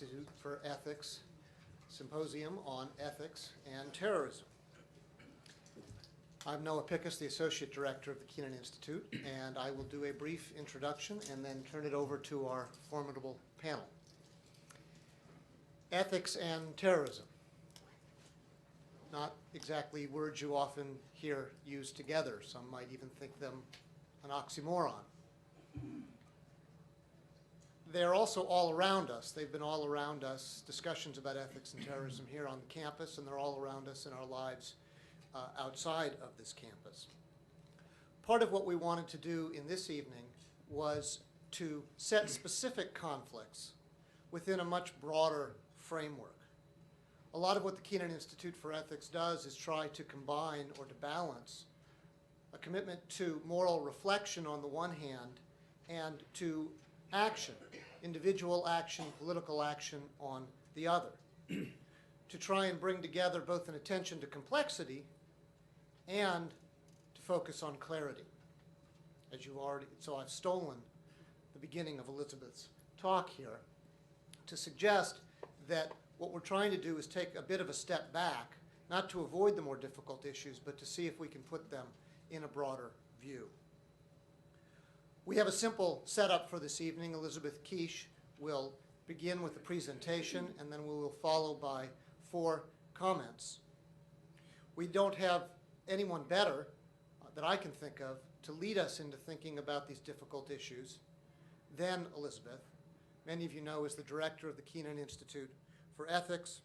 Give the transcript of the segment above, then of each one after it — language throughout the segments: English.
Institute for Ethics Symposium on Ethics and Terrorism. I'm Noah Pickus, the Associate Director of the Kenan Institute, and I will do a brief introduction and then turn it over to our formidable panel. Ethics and terrorism. Not exactly words you often hear used together. Some might even think them an oxymoron. They're also all around us. They've been all around us, discussions about ethics and terrorism here on the campus, and they're all around us in our lives outside of this campus. Part of what we wanted to do in this evening was to set specific conflicts within a much broader framework. A lot of what the Kenan Institute for Ethics does is try to combine or to balance a commitment to moral reflection on the one hand and to action, individual action, political action on the other, to try and bring together both an attention to complexity and to focus on clarity. So I've stolen the beginning of Elizabeth's talk here to suggest that what we're trying to do is take a bit of a step back, not to avoid the more difficult issues, but to see if we can put them in a broader view. We have a simple setup for this evening. Elizabeth Quiche will begin with the presentation, and then we will follow by 4 comments. We don't have anyone better that I can think of to lead us into thinking about these difficult issues than Elizabeth. Many of you know is the director of the Kenan Institute for Ethics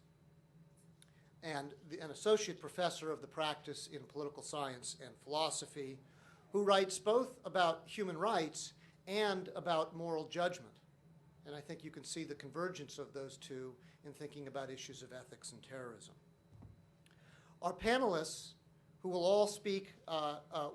and an associate professor of the practice in political science and philosophy, who writes both about human rights and about moral judgment. And I think you can see the convergence of those two in thinking about issues of ethics and terrorism. Our panelists, who will all speak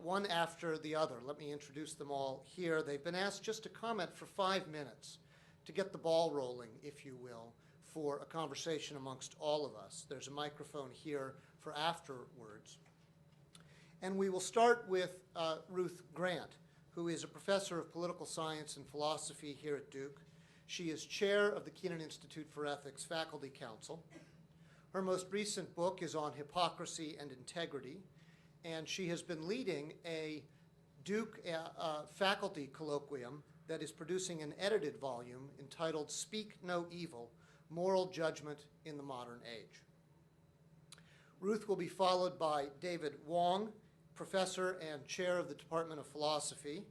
one after the other, let me introduce them all here. They've been asked just to comment for 5 minutes to get the ball rolling, if you will, for a conversation amongst all of us. There's a microphone here for afterwards. And we will start with Ruth Grant, who is a professor of political science and philosophy here at Duke. She is chair of the Kenan Institute for Ethics Faculty Council. Her most recent book is on hypocrisy and integrity, and she has been leading a Duke faculty colloquium that is producing an edited volume entitled Speak No Evil, Moral Judgment in the Modern Age. Ruth will be followed by David Wong, professor and chair of the Department of Philosophy,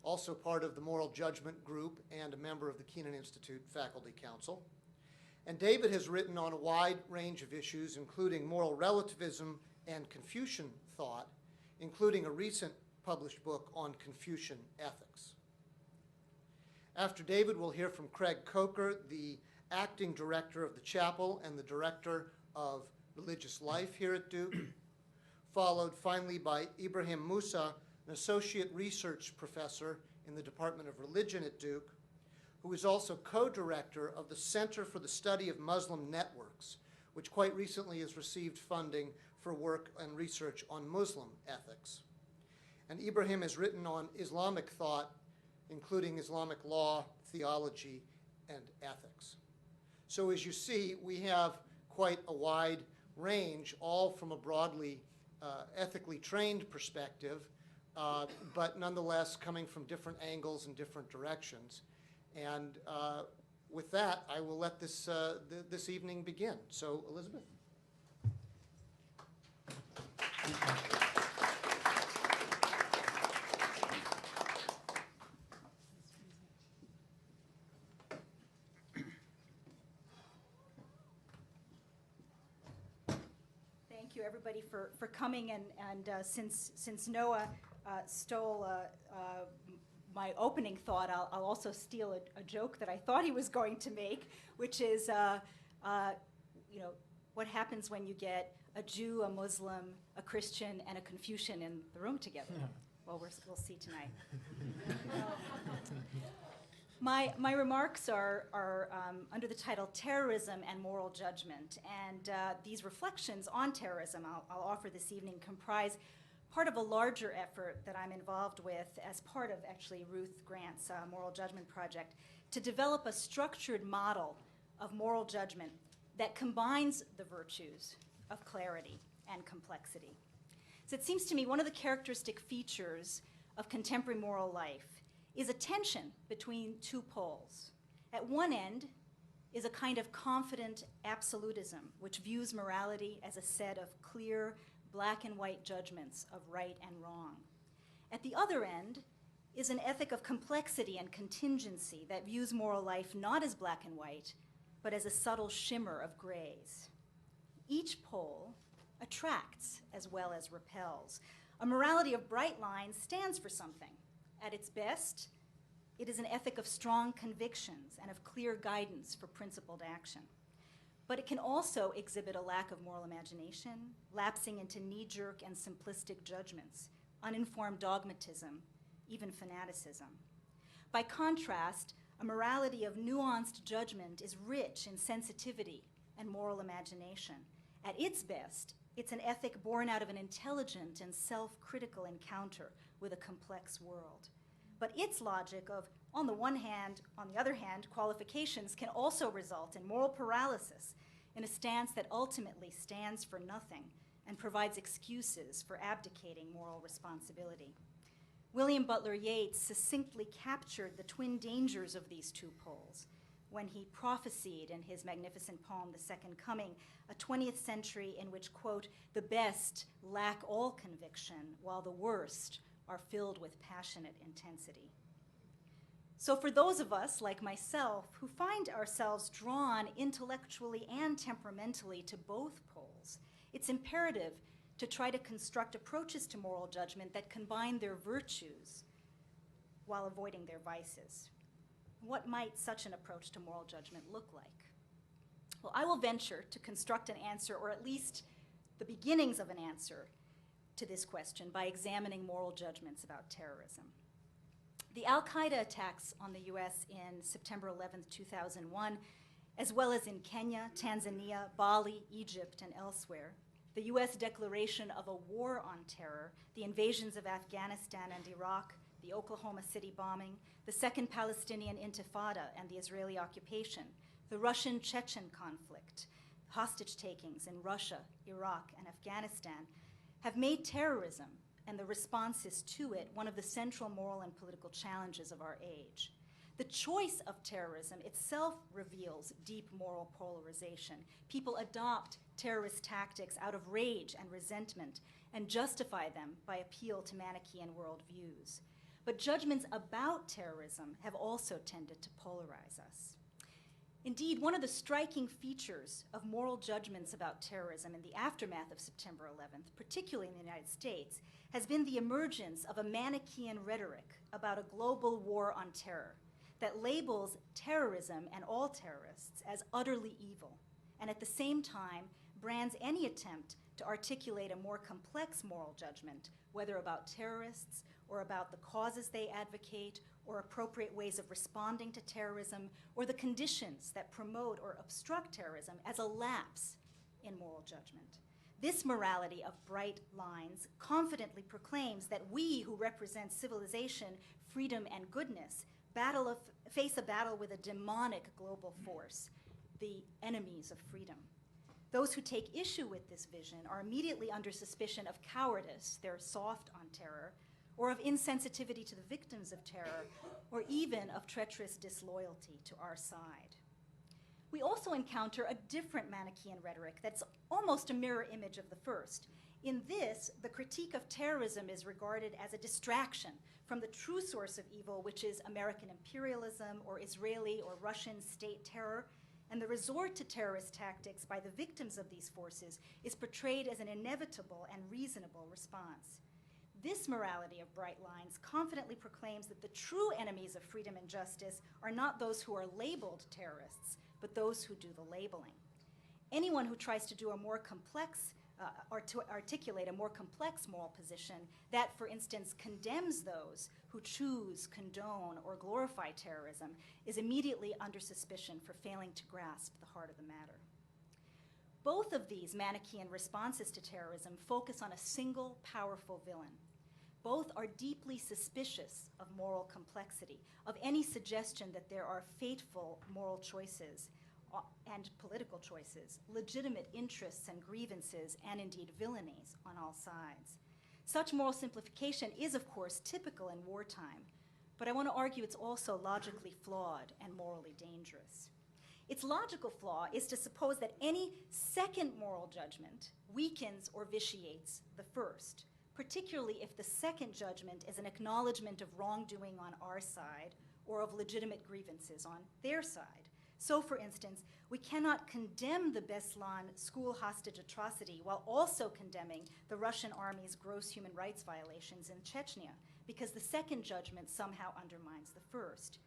also part of the Moral Judgment Group and a member of the Kenan Institute Faculty Council. And David has written on a wide range of issues, including moral relativism and Confucian thought, including a recent published book on Confucian ethics. After David, we'll hear from Craig Kocher, the acting director of the chapel and the director of religious life here at Duke, followed finally by Ebrahim Moosa, an associate research professor in the Department of Religion at Duke, who is also co-director of the Center for the Study of Muslim Networks, which quite recently has received funding for work and research on Muslim ethics. And Ebrahim has written on Islamic thought, including Islamic law, theology, and ethics. So as you see, we have quite a wide range, all from a broadly ethically trained perspective, but nonetheless coming from different angles and different directions. And with that, I will let this evening begin. So, Elizabeth. Thank you, everybody, for coming. And since Noah stole my opening thought, I'll also steal a joke that I thought he was going to make, which is, what happens when you get a Jew, a Muslim, a Christian, and a Confucian in the room together? Yeah. Well, we'll see tonight. My remarks are under the title Terrorism and Moral Judgment, and these reflections on terrorism I'll offer this evening comprise part of a larger effort that I'm involved with as part of actually Ruth Grant's Moral Judgment Project to develop a structured model of moral judgment that combines the virtues of clarity and complexity. So it seems to me one of the characteristic features of contemporary moral life is a tension between two poles. At one end is a kind of confident absolutism, which views morality as a set of clear black and white judgments of right and wrong. At the other end is an ethic of complexity and contingency that views moral life not as black and white, but as a subtle shimmer of grays. Each pole attracts as well as repels. A morality of bright lines stands for something. At its best, it is an ethic of strong convictions and of clear guidance for principled action. But it can also exhibit a lack of moral imagination, lapsing into knee-jerk and simplistic judgments, uninformed dogmatism, even fanaticism. By contrast, a morality of nuanced judgment is rich in sensitivity and moral imagination. At its best, it's an ethic born out of an intelligent and self-critical encounter with a complex world. But its logic of, on the one hand, on the other hand, qualifications can also result in moral paralysis, in a stance that ultimately stands for nothing and provides excuses for abdicating moral responsibility. William Butler Yeats succinctly captured the twin dangers of these two poles when he prophesied in his magnificent poem, The Second Coming, a 20th century in which, quote, the best lack all conviction, while the worst are filled with passionate intensity. So for those of us, like myself, who find ourselves drawn intellectually and temperamentally to both poles, it's imperative to try to construct approaches to moral judgment that combine their virtues while avoiding their vices. What might such an approach to moral judgment look like? Well, I will venture to construct an answer, or at least the beginnings of an answer to this question, by examining moral judgments about terrorism. The Al-Qaeda attacks on the US in September 11, 2001, as well as in Kenya, Tanzania, Bali, Egypt, and elsewhere, the US declaration of a war on terror, the invasions of Afghanistan and Iraq, the Oklahoma City bombing, the Second Palestinian Intifada and the Israeli occupation, the Russian-Chechen conflict, hostage takings in Russia, Iraq, and Afghanistan, have made terrorism and the responses to it one of the central moral and political challenges of our age. The choice of terrorism itself reveals deep moral polarization. People adopt terrorist tactics out of rage and resentment and justify them by appeal to Manichaean worldviews. But judgments about terrorism have also tended to polarize us. Indeed, one of the striking features of moral judgments about terrorism in the aftermath of September 11th, particularly in the United States, has been the emergence of a Manichaean rhetoric about a global war on terror that labels terrorism and all terrorists as utterly evil, and at the same time brands any attempt to articulate a more complex moral judgment, whether about terrorists or about the causes they advocate or appropriate ways of responding to terrorism or the conditions that promote or obstruct terrorism, as a lapse in moral judgment. This morality of bright lines confidently proclaims that we who represent civilization, freedom, and goodness face a battle with a demonic global force, the enemies of freedom. Those who take issue with this vision are immediately under suspicion of cowardice, they're soft on terror, or of insensitivity to the victims of terror, or even of treacherous disloyalty to our side. We also encounter a different Manichaean rhetoric that's almost a mirror image of the first. In this, the critique of terrorism is regarded as a distraction from the true source of evil, which is American imperialism or Israeli or Russian state terror, and the resort to terrorist tactics by the victims of these forces is portrayed as an inevitable and reasonable response. This morality of bright lines confidently proclaims that the true enemies of freedom and justice are not those who are labeled terrorists, but those who do the labeling. Anyone who tries to do a more complex or to articulate a more complex moral position that, for instance, condemns those who choose, condone, or glorify terrorism is immediately under suspicion for failing to grasp the heart of the matter. Both of these Manichaean responses to terrorism focus on a single powerful villain. Both are deeply suspicious of moral complexity, of any suggestion that there are fateful moral choices and political choices, legitimate interests and grievances, and indeed villainies on all sides. Such moral simplification is, of course, typical in wartime, but I want to argue it's also logically flawed and morally dangerous. Its logical flaw is to suppose that any second moral judgment weakens or vitiates the first, particularly if the second judgment is an acknowledgement of wrongdoing on our side or of legitimate grievances on their side. So, for instance, we cannot condemn the Beslan school hostage atrocity while also condemning the Russian army's gross human rights violations in Chechnya, because the second judgment somehow undermines the first.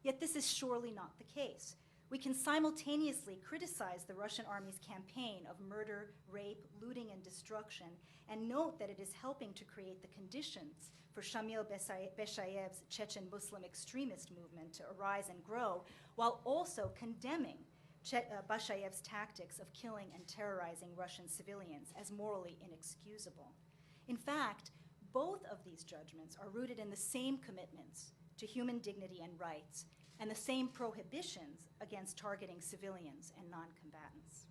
Yet this is surely not the case. We can simultaneously criticize the Russian army's campaign of murder, rape, looting, and destruction, and note that it is helping to create the conditions for Shamil Beshayev's Chechen Muslim extremist movement to arise and grow, while also condemning Bashayev's tactics of killing and terrorizing Russian civilians as morally inexcusable. In fact, both of these judgments are rooted in the same commitments to human dignity and rights, and the same prohibitions against targeting civilians and non-combatants.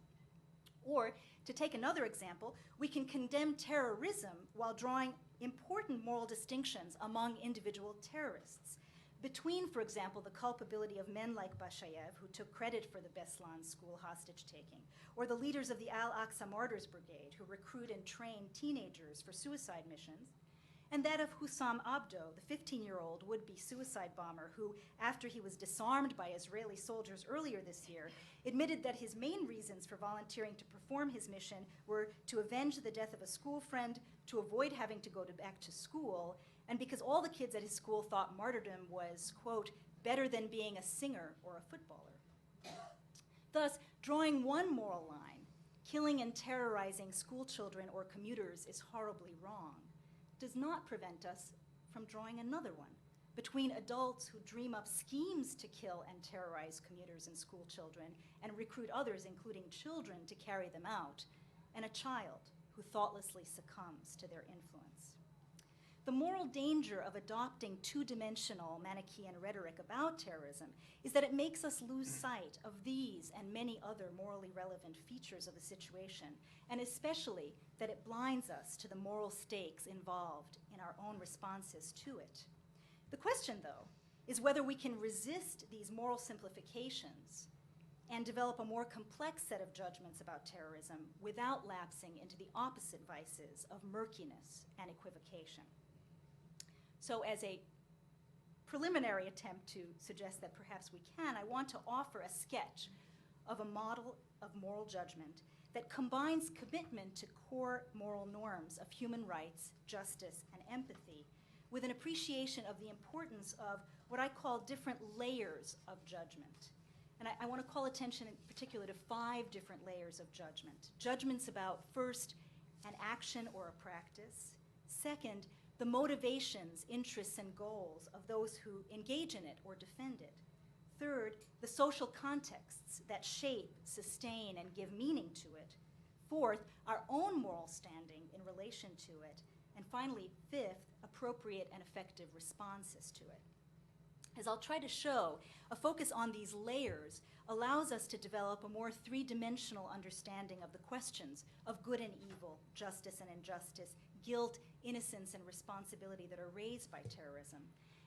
Or, to take another example, we can condemn terrorism while drawing important moral distinctions among individual terrorists, between, for example, the culpability of men like Bashayev, who took credit for the Beslan school hostage-taking, or the leaders of the Al-Aqsa Martyrs Brigade, who recruit and train teenagers for suicide missions, and that of Hussam Abdo, the 15-year-old would-be suicide bomber who, after he was disarmed by Israeli soldiers earlier this year, admitted that his main reasons for volunteering to perform his mission were to avenge the death of a school friend, to avoid having to go back to school, and because all the kids at his school thought martyrdom was, quote, better than being a singer or a footballer. Thus, drawing one moral line, killing and terrorizing school children or commuters is horribly wrong, does not prevent us from drawing another one between adults who dream up schemes to kill and terrorize commuters and school children and recruit others, including children, to carry them out, and a child who thoughtlessly succumbs to their influence. The moral danger of adopting two-dimensional Manichaean rhetoric about terrorism is that it makes us lose sight of these and many other morally relevant features of the situation, and especially that it blinds us to the moral stakes involved in our own responses to it. The question, though, is whether we can resist these moral simplifications and develop a more complex set of judgments about terrorism without lapsing into the opposite vices of murkiness and equivocation. So as a preliminary attempt to suggest that perhaps we can, I want to offer a sketch of a model of moral judgment that combines commitment to core moral norms of human rights, justice, and empathy with an appreciation of the importance of what I call different layers of judgment. And I want to call attention in particular to 5 different layers of judgment. Judgments about, first, an action or a practice. Second, the motivations, interests, and goals of those who engage in it or defend it. Third, the social contexts that shape, sustain, and give meaning to it. Fourth, our own moral standing in relation to it. And finally, fifth, appropriate and effective responses to it. As I'll try to show, a focus on these layers allows us to develop a more three-dimensional understanding of the questions of good and evil, justice and injustice, guilt, innocence, and responsibility that are raised by terrorism.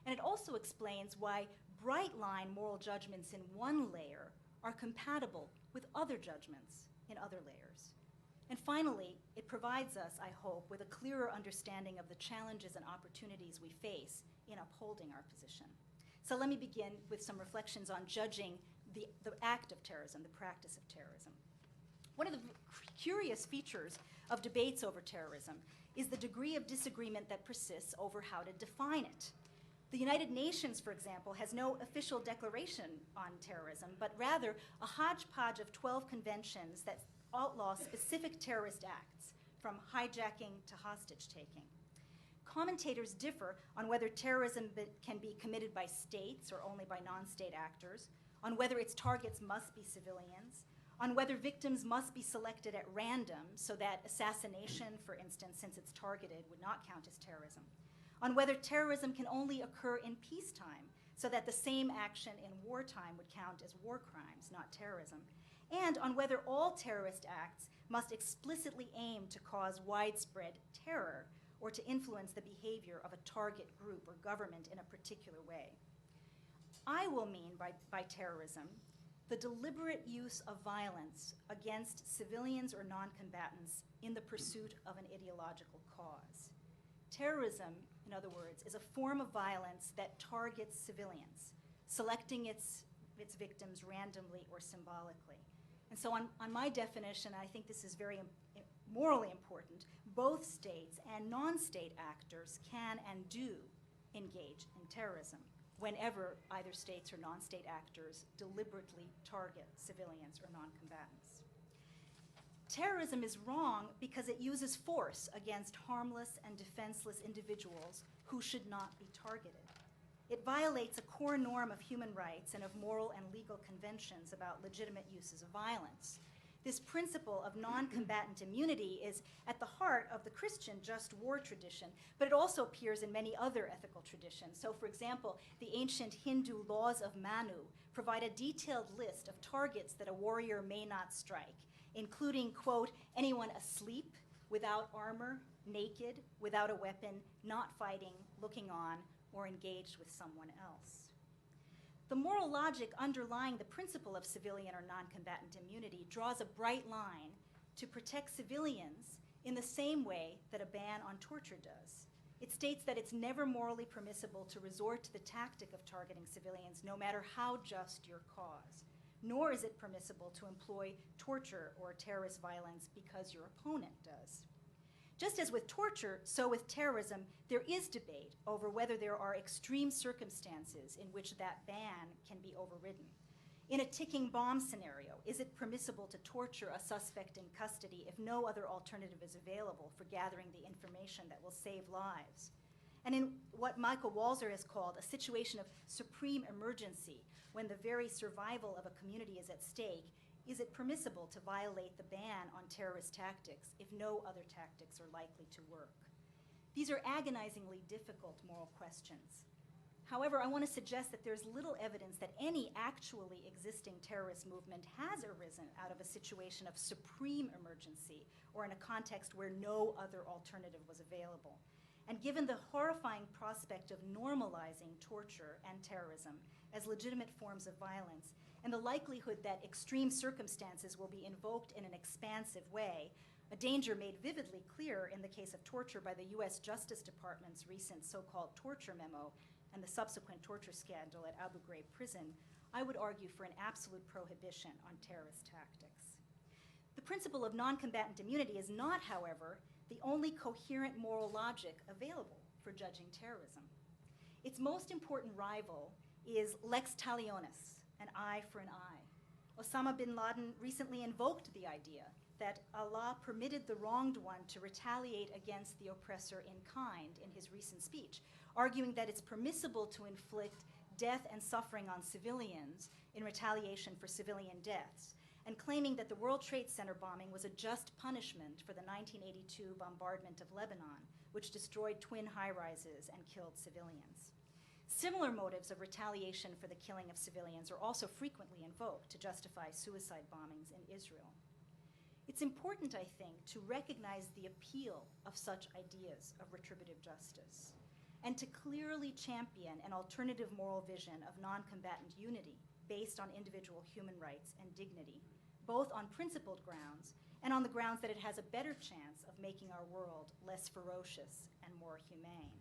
And it also explains why bright-line moral judgments in one layer are compatible with other judgments in other layers. And finally, it provides us, I hope, with a clearer understanding of the challenges and opportunities we face in upholding our position. So let me begin with some reflections on judging the act of terrorism, the practice of terrorism. One of the curious features of debates over terrorism is the degree of disagreement that persists over how to define it. The United Nations, for example, has no official declaration on terrorism, but rather a hodgepodge of 12 conventions that outlaw specific terrorist acts, from hijacking to hostage-taking. Commentators differ on whether terrorism can be committed by states or only by non-state actors, on whether its targets must be civilians, on whether victims must be selected at random so that assassination, for instance, since it's targeted, would not count as terrorism, on whether terrorism can only occur in peacetime, so that the same action in wartime would count as war crimes, not terrorism, and on whether all terrorist acts must explicitly aim to cause widespread terror or to influence the behavior of a target group or government in a particular way. I will mean by terrorism the deliberate use of violence against civilians or non-combatants in the pursuit of an ideological cause. Terrorism, in other words, is a form of violence that targets civilians, selecting its victims randomly or symbolically. And so on my definition, I think this is very morally important, both states and non-state actors can and do engage in terrorism whenever either states or non-state actors deliberately target civilians or non-combatants. Terrorism is wrong because it uses force against harmless and defenseless individuals who should not be targeted. It violates a core norm of human rights and of moral and legal conventions about legitimate uses of violence. This principle of non-combatant immunity is at the heart of the Christian just war tradition, but it also appears in many other ethical traditions. So, for example, the ancient Hindu laws of Manu provide a detailed list of targets that a warrior may not strike, including, quote, anyone asleep, without armor, naked, without a weapon, not fighting, looking on, or engaged with someone else. The moral logic underlying the principle of civilian or non-combatant immunity draws a bright line to protect civilians in the same way that a ban on torture does. It states that it's never morally permissible to resort to the tactic of targeting civilians, no matter how just your cause, nor is it permissible to employ torture or terrorist violence because your opponent does. Just as with torture, so with terrorism, there is debate over whether there are extreme circumstances in which that ban can be overridden. In a ticking bomb scenario, is it permissible to torture a suspect in custody if no other alternative is available for gathering the information that will save lives? And in what Michael Walzer has called a situation of supreme emergency, when the very survival of a community is at stake, is it permissible to violate the ban on terrorist tactics if no other tactics are likely to work? These are agonizingly difficult moral questions. However, I want to suggest that there's little evidence that any actually existing terrorist movement has arisen out of a situation of supreme emergency or in a context where no other alternative was available. And given the horrifying prospect of normalizing torture and terrorism as legitimate forms of violence, and the likelihood that extreme circumstances will be invoked in an expansive way, a danger made vividly clear in the case of torture by the US Justice Department's recent so-called torture memo and the subsequent torture scandal at Abu Ghraib prison, I would argue for an absolute prohibition on terrorist tactics. The principle of non-combatant immunity is not, however, the only coherent moral logic available for judging terrorism. Its most important rival is lex talionis, an eye for an eye. Osama bin Laden recently invoked the idea that Allah permitted the wronged one to retaliate against the oppressor in kind in his recent speech, arguing that it's permissible to inflict death and suffering on civilians in retaliation for civilian deaths, and claiming that the World Trade Center bombing was a just punishment for the 1982 bombardment of Lebanon, which destroyed twin high-rises and killed civilians. Similar motives of retaliation for the killing of civilians are also frequently invoked to justify suicide bombings in Israel. It's important, I think, to recognize the appeal of such ideas of retributive justice and to clearly champion an alternative moral vision of non-combatant unity based on individual human rights and dignity, both on principled grounds and on the grounds that it has a better chance of making our world less ferocious and more humane.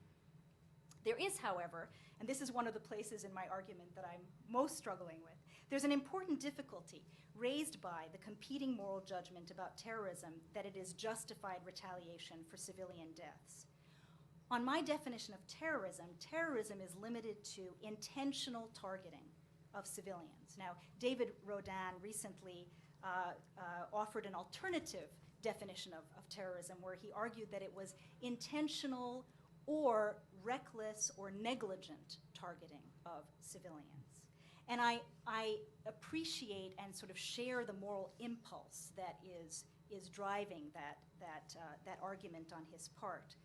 There is, however, and this is one of the places in my argument that I'm most struggling with, there's an important difficulty raised by the competing moral judgment about terrorism that it is justified retaliation for civilian deaths. On my definition of terrorism, terrorism is limited to intentional targeting of civilians. Now, David Rodin recently offered an alternative definition of terrorism where he argued that it was intentional or reckless or negligent targeting of civilians. And I appreciate and sort of share the moral impulse that is driving that argument on his part.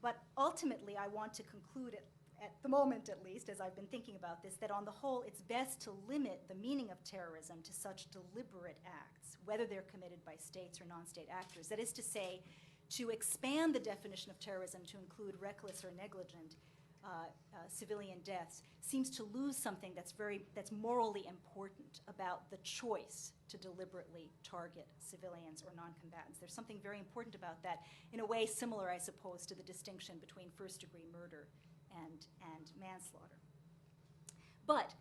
But ultimately, I want to conclude at the moment at least, as I've been thinking about this, that on the whole it's best to limit the meaning of terrorism to such deliberate acts, whether they're committed by states or non-state actors. That is to say, to expand the definition of terrorism to include reckless or negligent civilian deaths seems to lose something that's morally important about the choice to deliberately target civilians or non-combatants. There's something very important about that, in a way similar, I suppose, to the distinction between first-degree murder and manslaughter. But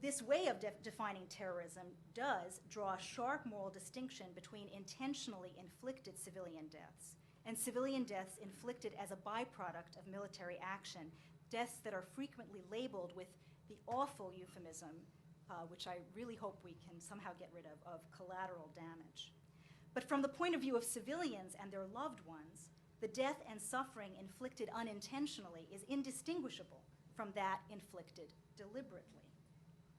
this way of defining terrorism does draw a sharp moral distinction between intentionally inflicted civilian deaths and civilian deaths inflicted as a byproduct of military action, deaths that are frequently labeled with the awful euphemism, which I really hope we can somehow get rid of collateral damage. But from the point of view of civilians and their loved ones, the death and suffering inflicted unintentionally is indistinguishable from that inflicted deliberately.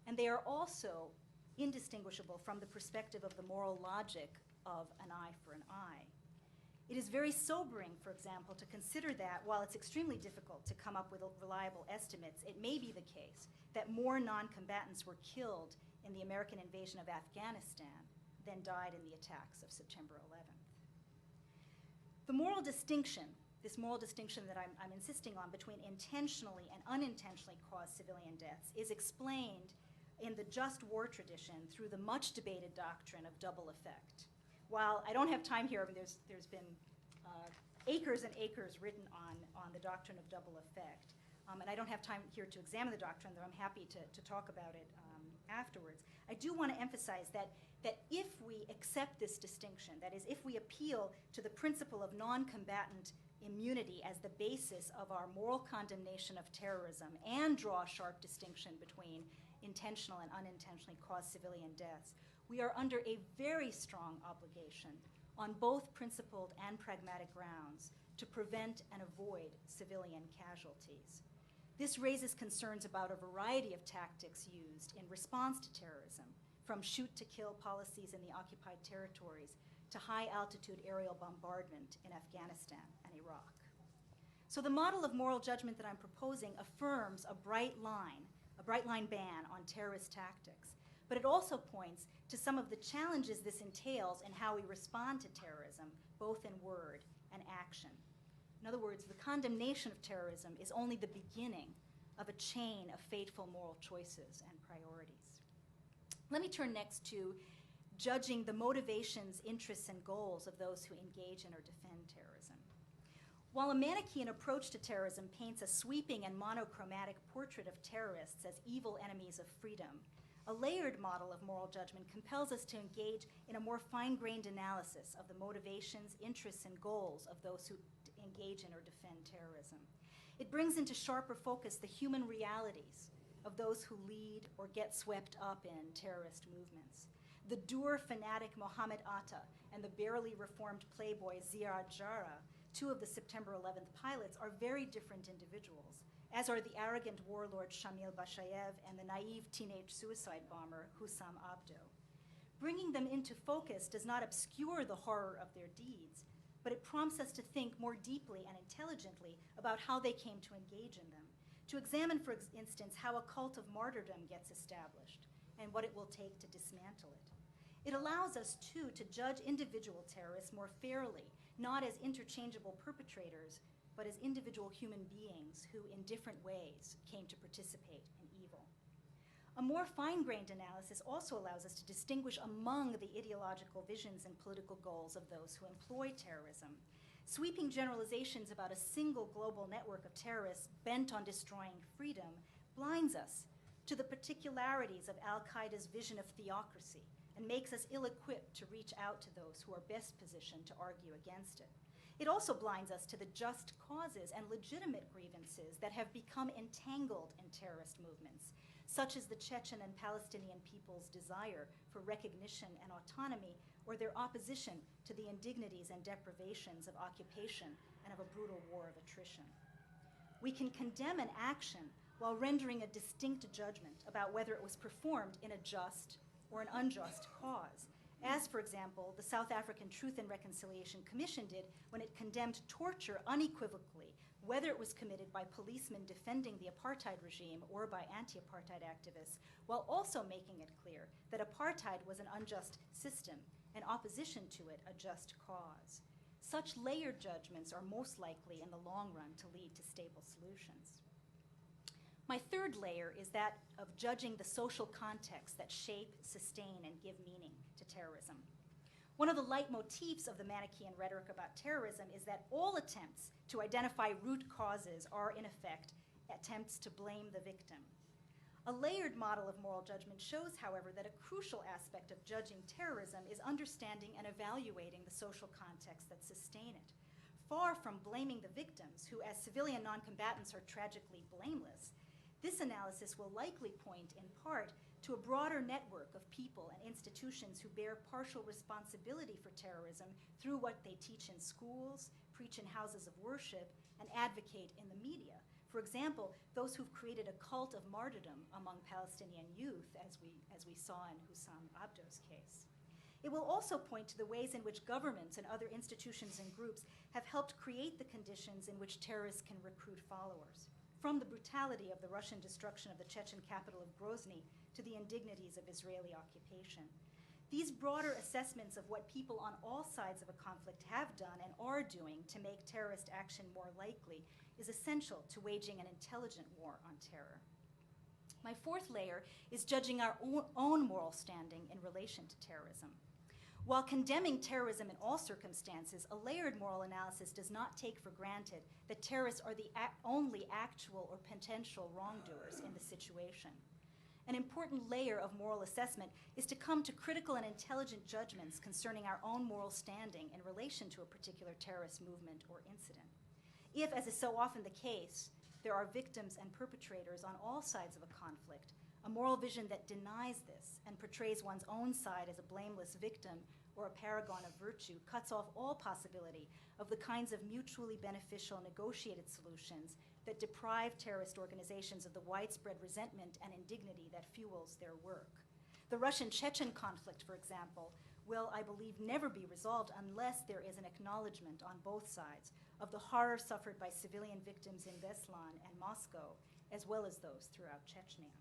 And they are also indistinguishable from the perspective of the moral logic of an eye for an eye. It is very sobering, for example, to consider that while it's extremely difficult to come up with reliable estimates, it may be the case that more non-combatants were killed in the American invasion of Afghanistan than died in the attacks of September 11th. The moral distinction, this moral distinction that I'm insisting on between intentionally and unintentionally caused civilian deaths, is explained in the just war tradition through the much debated doctrine of double effect. While I don't have time here, I mean, there's been acres and acres written on the doctrine of double effect, and I don't have time here to examine the doctrine, though I'm happy to talk about it afterwards. I do want to emphasize that if we accept this distinction, that is, if we appeal to the principle of non-combatant immunity as the basis of our moral condemnation of terrorism and draw a sharp distinction between intentional and unintentionally caused civilian deaths, we are under a very strong obligation on both principled and pragmatic grounds to prevent and avoid civilian casualties. This raises concerns about a variety of tactics used in response to terrorism, from shoot-to-kill policies in the occupied territories to high-altitude aerial bombardment in Afghanistan and Iraq. So the model of moral judgment that I'm proposing affirms a bright line ban on terrorist tactics, but it also points to some of the challenges this entails in how we respond to terrorism, both in word and action. In other words, the condemnation of terrorism is only the beginning of a chain of fateful moral choices and priorities. Let me turn next to judging the motivations, interests, and goals of those who engage in or defend terrorism. While a Manichaean approach to terrorism paints a sweeping and monochromatic portrait of terrorists as evil enemies of freedom, a layered model of moral judgment compels us to engage in a more fine-grained analysis of the motivations, interests, and goals of those who engage in or defend terrorism. It brings into sharper focus the human realities of those who lead or get swept up in terrorist movements. The dour fanatic Mohammed Atta and the barely reformed playboy Ziad Jarrah, two of the September 11th pilots, are very different individuals, as are the arrogant warlord Shamil Bashayev and the naive teenage suicide bomber Hussam Abdo. Bringing them into focus does not obscure the horror of their deeds, but it prompts us to think more deeply and intelligently about how they came to engage in them, to examine, for instance, how a cult of martyrdom gets established and what it will take to dismantle it. It allows us, too, to judge individual terrorists more fairly, not as interchangeable perpetrators, but as individual human beings who, in different ways, came to participate in evil. A more fine-grained analysis also allows us to distinguish among the ideological visions and political goals of those who employ terrorism. Sweeping generalizations about a single global network of terrorists bent on destroying freedom blinds us to the particularities of al-Qaeda's vision of theocracy and makes us ill-equipped to reach out to those who are best positioned to argue against it. It also blinds us to the just causes and legitimate grievances that have become entangled in terrorist movements, such as the Chechen and Palestinian people's desire for recognition and autonomy, or their opposition to the indignities and deprivations of occupation and of a brutal war of attrition. We can condemn an action while rendering a distinct judgment about whether it was performed in a just or an unjust cause, as, for example, the South African Truth and Reconciliation Commission did when it condemned torture unequivocally whether it was committed by policemen defending the apartheid regime or by anti-apartheid activists, while also making it clear that apartheid was an unjust system and opposition to it a just cause. Such layered judgments are most likely in the long run to lead to stable solutions. My third layer is that of judging the social contexts that shape, sustain, and give meaning to terrorism. One of the leitmotifs of the Manichaean rhetoric about terrorism is that all attempts to identify root causes are, in effect, attempts to blame the victim. A layered model of moral judgment shows, however, that a crucial aspect of judging terrorism is understanding and evaluating the social contexts that sustain it. Far from blaming the victims, who as civilian non-combatants are tragically blameless, this analysis will likely point, in part, to a broader network of people and institutions who bear partial responsibility for terrorism through what they teach in schools, preach in houses of worship, and advocate in the media. For example, those who've created a cult of martyrdom among Palestinian youth, as we saw in Hussam Abdo's case. It will also point to the ways in which governments and other institutions and groups have helped create the conditions in which terrorists can recruit followers. From the brutality of the Russian destruction of the Chechen capital of Grozny to the indignities of Israeli occupation. These broader assessments of what people on all sides of a conflict have done and are doing to make terrorist action more likely is essential to waging an intelligent war on terror. My fourth layer is judging our own moral standing in relation to terrorism. While condemning terrorism in all circumstances, a layered moral analysis does not take for granted that terrorists are the only actual or potential wrongdoers in the situation. An important layer of moral assessment is to come to critical and intelligent judgments concerning our own moral standing in relation to a particular terrorist movement or incident. If, as is so often the case, there are victims and perpetrators on all sides of a conflict, a moral vision that denies this and portrays one's own side as a blameless victim or a paragon of virtue cuts off all possibility of the kinds of mutually beneficial negotiated solutions that deprive terrorist organizations of the widespread resentment and indignity that fuels their work. The Russian-Chechen conflict, for example, will, I believe, never be resolved unless there is an acknowledgement on both sides of the horror suffered by civilian victims in Beslan and Moscow, as well as those throughout Chechnya.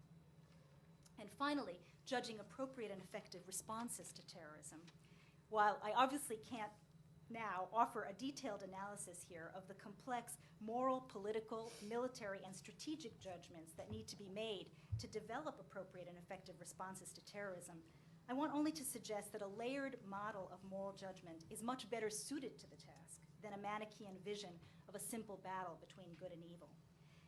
And finally, judging appropriate and effective responses to terrorism. While I obviously can't now offer a detailed analysis here of the complex moral, political, military, and strategic judgments that need to be made to develop appropriate and effective responses to terrorism, I want only to suggest that a layered model of moral judgment is much better suited to the task than a Manichaean vision of a simple battle between good and evil.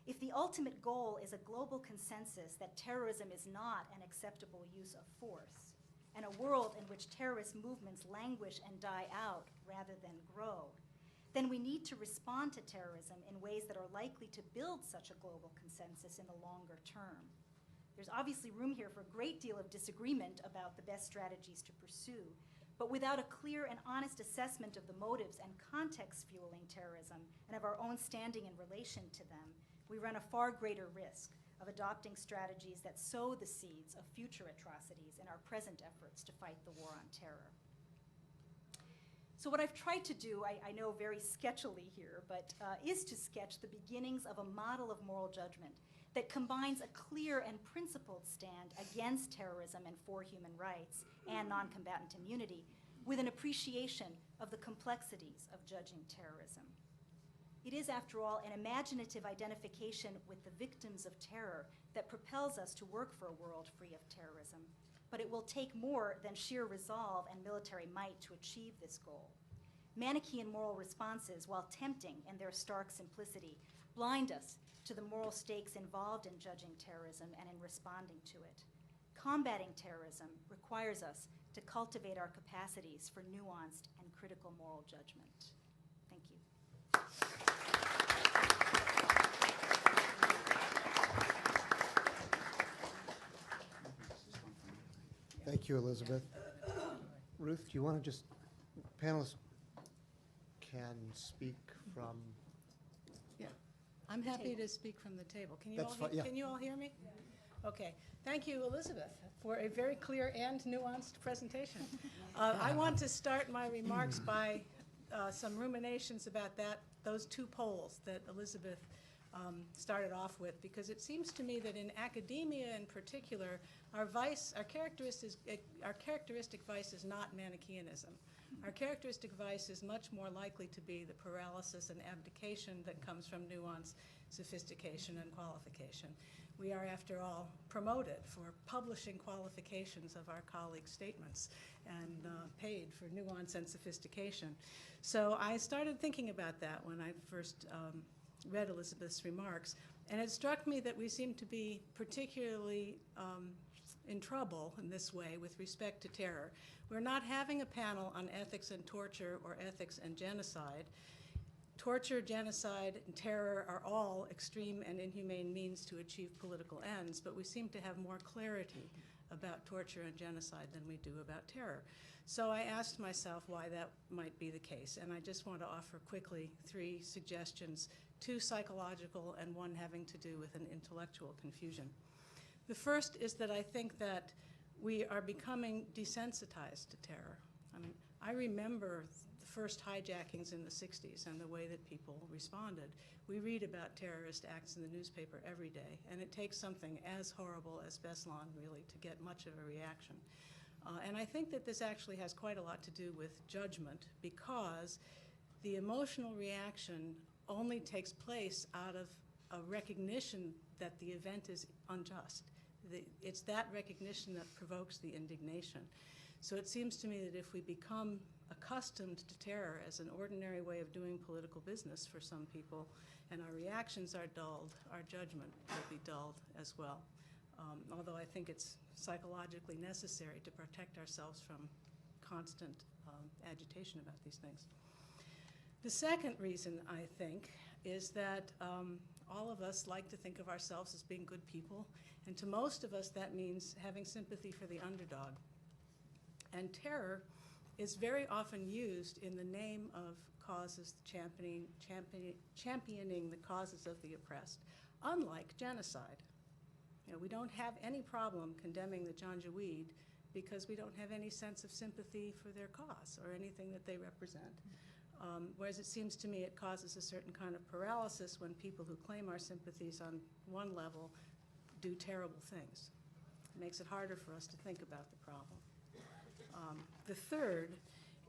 If the ultimate goal is a global consensus that terrorism is not an acceptable use of force, and a world in which terrorist movements languish and die out rather than grow, then we need to respond to terrorism in ways that are likely to build such a global consensus in the longer term. There's obviously room here for a great deal of disagreement about the best strategies to pursue, but without a clear and honest assessment of the motives and context fueling terrorism and of our own standing in relation to them, we run a far greater risk of adopting strategies that sow the seeds of future atrocities in our present efforts to fight the war on terror. So what I've tried to do, I know very sketchily here, but is to sketch the beginnings of a model of moral judgment that combines a clear and principled stand against terrorism and for human rights and non-combatant immunity with an appreciation of the complexities of judging terrorism. It is, after all, an imaginative identification with the victims of terror that propels us to work for a world free of terrorism. But it will take more than sheer resolve and military might to achieve this goal. Manichaean moral responses, while tempting in their stark simplicity, blind us to the moral stakes involved in judging terrorism and in responding to it. Combating terrorism requires us to cultivate our capacities for nuanced and critical moral judgment. Thank you. Thank you, Elizabeth. Ruth, do you want to just, panelists can speak from, Yeah, I'm happy to speak from the table. Can you That's all fine, yeah. Can you all hear me? Okay. Thank you, Elizabeth, for a very clear and nuanced presentation. I want to start my remarks by some ruminations about that those two poles that Elizabeth started off with, because it seems to me that in academia in particular, our characteristic vice is not Manichaeanism. Our characteristic vice is much more likely to be the paralysis and abdication that comes from nuance, sophistication, and qualification. We are, after all, promoted for publishing qualifications of our colleagues' statements and paid for nuance and sophistication. So I started thinking about that when I first read Elizabeth's remarks, and it struck me that we seem to be particularly in trouble in this way with respect to terror. We're not having a panel on ethics and torture or ethics and genocide. Torture, genocide, and terror are all extreme and inhumane means to achieve political ends, but we seem to have more clarity about torture and genocide than we do about terror. So I asked myself why that might be the case, and I just want to offer quickly 3 suggestions, 2 psychological and 1 having to do with an intellectual confusion. The first is that I think that we are becoming desensitized to terror. I mean, I remember the first hijackings in the 60s and the way that people responded. We read about terrorist acts in the newspaper every day, and it takes something as horrible as Beslan, really, to get much of a reaction. And I think that this actually has quite a lot to do with judgment, because the emotional reaction only takes place out of a recognition that the event is unjust. It's that recognition that provokes the indignation. So it seems to me that if we become accustomed to terror as an ordinary way of doing political business for some people, and our reactions are dulled, our judgment will be dulled as well. Although I think it's psychologically necessary to protect ourselves from constant agitation about these things. The second reason, I think, is that all of us like to think of ourselves as being good people, and to most of us that means having sympathy for the underdog. And terror is very often used in the name of causes championing the causes of the oppressed, unlike genocide. You know, we don't have any problem condemning the Janjaweed because we don't have any sense of sympathy for their cause or anything that they represent. Whereas it seems to me it causes a certain kind of paralysis when people who claim our sympathies on one level do terrible things. It makes it harder for us to think about the problem. The third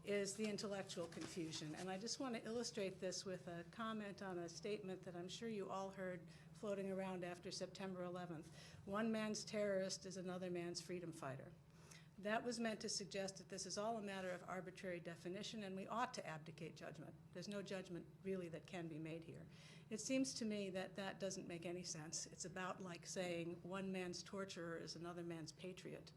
is the intellectual confusion, and I just want to illustrate this with a comment on a statement that I'm sure you all heard floating around after September 11th. One man's terrorist is another man's freedom fighter. That was meant to suggest that this is all a matter of arbitrary definition, and we ought to abdicate judgment. There's no judgment really that can be made here. It seems to me that that doesn't make any sense. It's about like saying one man's torturer is another man's patriot.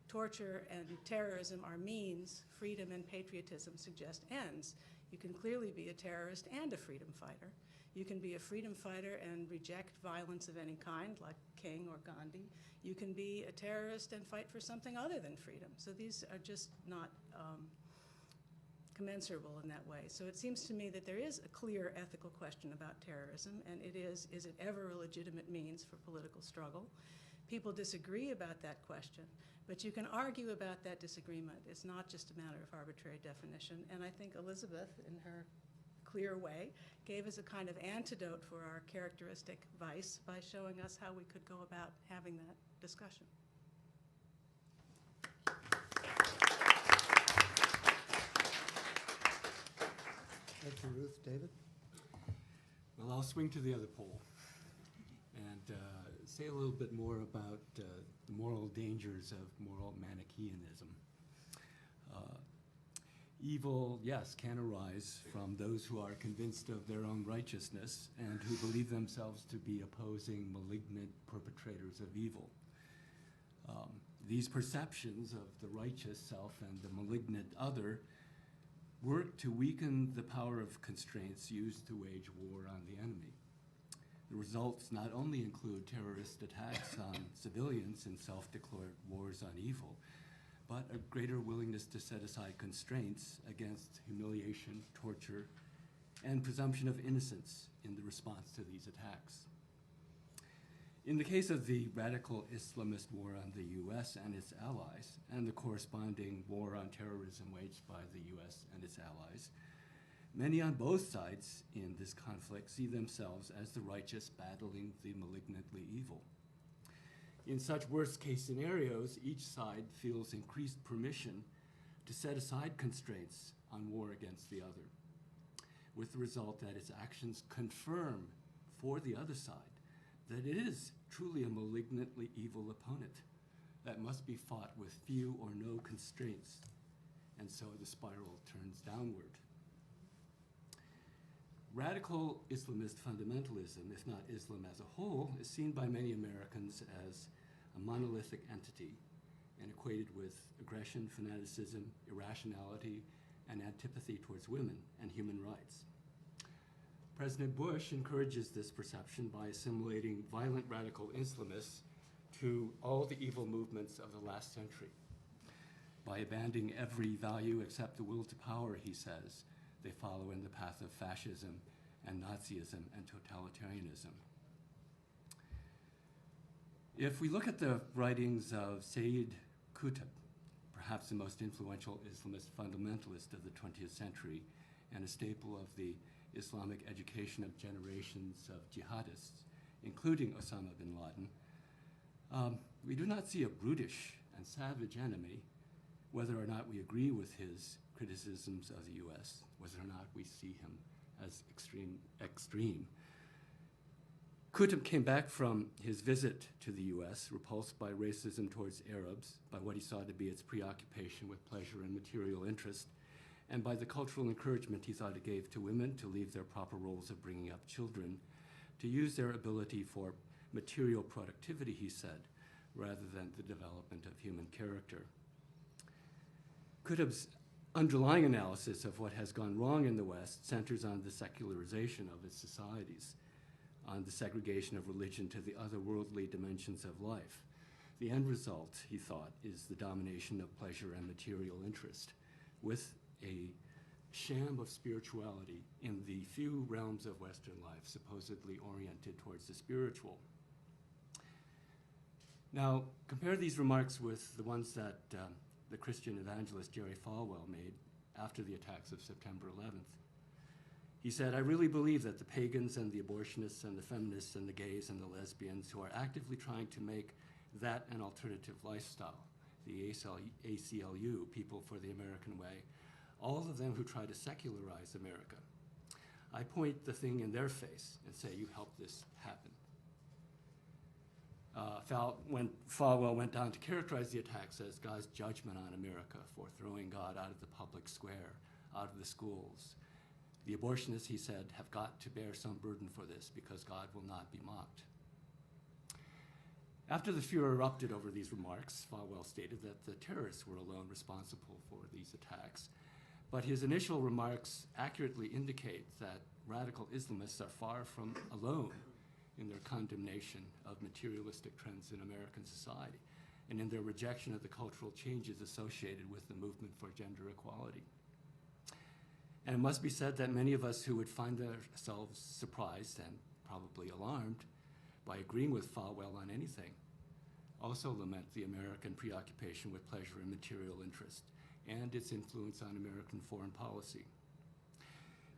Torture and terrorism are means, freedom and patriotism suggest ends. You can clearly be a terrorist and a freedom fighter. You can be a freedom fighter and reject violence of any kind, like King or Gandhi. You can be a terrorist and fight for something other than freedom. So these are just not commensurable in that way. So it seems to me that there is a clear ethical question about terrorism, and it is it ever a legitimate means for political struggle? People disagree about that question, but you can argue about that disagreement. It's not just a matter of arbitrary definition, and I think Elizabeth, in her clear way, gave us a kind of antidote for our characteristic vice by showing us how we could go about having that discussion. Thank you, Ruth. David? Well, I'll swing to the other pole and say a little bit more about the moral dangers of moral Manichaeanism. Evil, yes, can arise from those who are convinced of their own righteousness and who believe themselves to be opposing malignant perpetrators of evil. These perceptions of the righteous self and the malignant other work to weaken the power of constraints used to wage war on the enemy. The results not only include terrorist attacks on civilians in self-declared wars on evil, but a greater willingness to set aside constraints against humiliation, torture, and presumption of innocence in the response to these attacks. In the case of the radical Islamist war on the US and its allies, and the corresponding war on terrorism waged by the US and its allies, Many on both sides in this conflict see themselves as the righteous battling the malignantly evil. In such worst-case scenarios, each side feels increased permission to set aside constraints on war against the other, with the result that its actions confirm for the other side that it is truly a malignantly evil opponent that must be fought with few or no constraints, and so the spiral turns downward. Radical Islamist fundamentalism, if not Islam as a whole, is seen by many Americans as a monolithic entity and equated with aggression, fanaticism, irrationality, and antipathy towards women and human rights. President Bush encourages this perception by assimilating violent radical Islamists to all the evil movements of the last century. By abandoning every value except the will to power, he says, they follow in the path of fascism and Nazism and totalitarianism. If we look at the writings of Sayyid Qutb, perhaps the most influential Islamist fundamentalist of the 20th century and a staple of the Islamic education of generations of jihadists, including Osama bin Laden, we do not see a brutish and savage enemy, whether or not we agree with his criticisms of the US, whether or not we see him as extreme. Qutb came back from his visit to the US, repulsed by racism towards Arabs, by what he saw to be its preoccupation with pleasure and material interest, and by the cultural encouragement he thought it gave to women to leave their proper roles of bringing up children, to use their ability for material productivity, he said, rather than the development of human character. Qutb's underlying analysis of what has gone wrong in the West centers on the secularization of its societies, on the segregation of religion to the otherworldly dimensions of life. The end result, he thought, is the domination of pleasure and material interest, with a sham of spirituality in the few realms of Western life supposedly oriented towards the spiritual. Now, compare these remarks with the ones that the Christian evangelist Jerry Falwell made after the attacks of September 11th. He said, "I really believe that the pagans and the abortionists and the feminists and the gays and the lesbians who are actively trying to make that an alternative lifestyle, the ACLU, People for the American Way, all of them who try to secularize America, I point the thing in their face and say, you helped this happen." When Falwell went on to characterize the attacks as God's judgment on America for throwing God out of the public square, out of the schools. The abortionists, he said, have got to bear some burden for this because God will not be mocked. After the furor erupted over these remarks, Falwell stated that the terrorists were alone responsible for these attacks. But his initial remarks accurately indicate that radical Islamists are far from alone in their condemnation of materialistic trends in American society and in their rejection of the cultural changes associated with the movement for gender equality. And it must be said that many of us who would find ourselves surprised and probably alarmed by agreeing with Falwell on anything also lament the American preoccupation with pleasure and material interest and its influence on American foreign policy.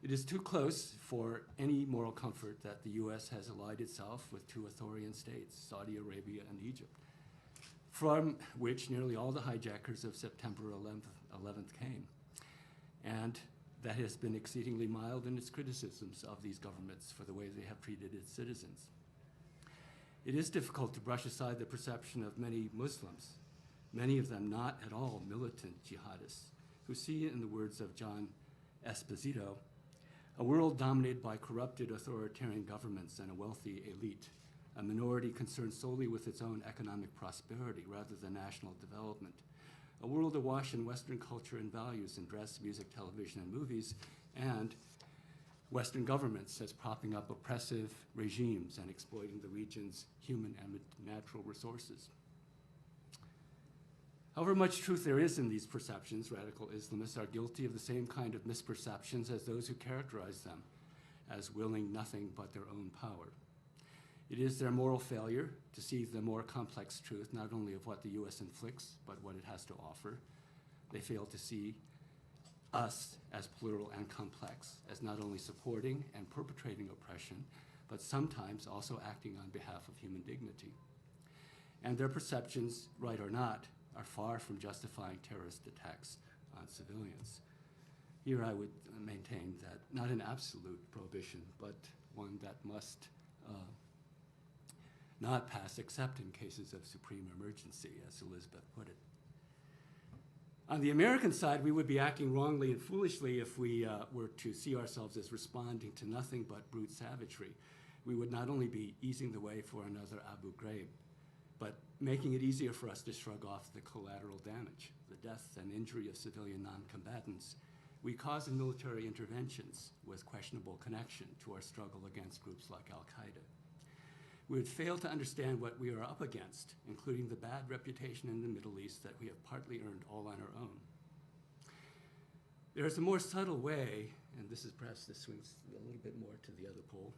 It is too close for any moral comfort that the US has allied itself with two authoritarian states, Saudi Arabia and Egypt, from which nearly all the hijackers of September 11th came, and that has been exceedingly mild in its criticisms of these governments for the way they have treated its citizens. It is difficult to brush aside the perception of many Muslims, many of them not at all militant jihadists, who see, in the words of John Esposito, a world dominated by corrupted authoritarian governments and a wealthy elite, a minority concerned solely with its own economic prosperity rather than national development, a world awash in Western culture and values in dress, music, television, and movies, and Western governments as propping up oppressive regimes and exploiting the region's human and natural resources. However much truth there is in these perceptions, radical Islamists are guilty of the same kind of misperceptions as those who characterize them as willing nothing but their own power. It is their moral failure to see the more complex truth, not only of what the US inflicts, but what it has to offer. They fail to see us as plural and complex, as not only supporting and perpetrating oppression, but sometimes also acting on behalf of human dignity. And their perceptions, right or not, are far from justifying terrorist attacks on civilians. Here I would maintain that not an absolute prohibition, but one that must not pass except in cases of supreme emergency, as Elizabeth put it. On the American side, we would be acting wrongly and foolishly if we were to see ourselves as responding to nothing but brute savagery. We would not only be easing the way for another Abu Ghraib, but making it easier for us to shrug off the collateral damage, the death and injury of civilian non-combatants we cause in military interventions with questionable connection to our struggle against groups like Al-Qaeda. We would fail to understand what we are up against, including the bad reputation in the Middle East that we have partly earned all on our own. There is a more subtle way, and this is perhaps this swings a little bit more to the other pole,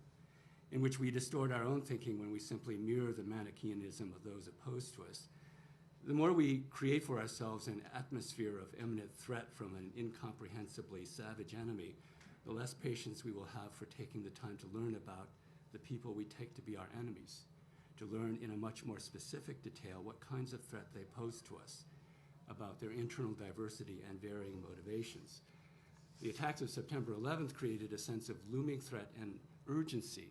in which we distort our own thinking when we simply mirror the Manichaeanism of those opposed to us. The more we create for ourselves an atmosphere of imminent threat from an incomprehensibly savage enemy, the less patience we will have for taking the time to learn about the people we take to be our enemies, to learn in a much more specific detail what kinds of threat they pose to us, about their internal diversity and varying motivations. The attacks of September 11th created a sense of looming threat and urgency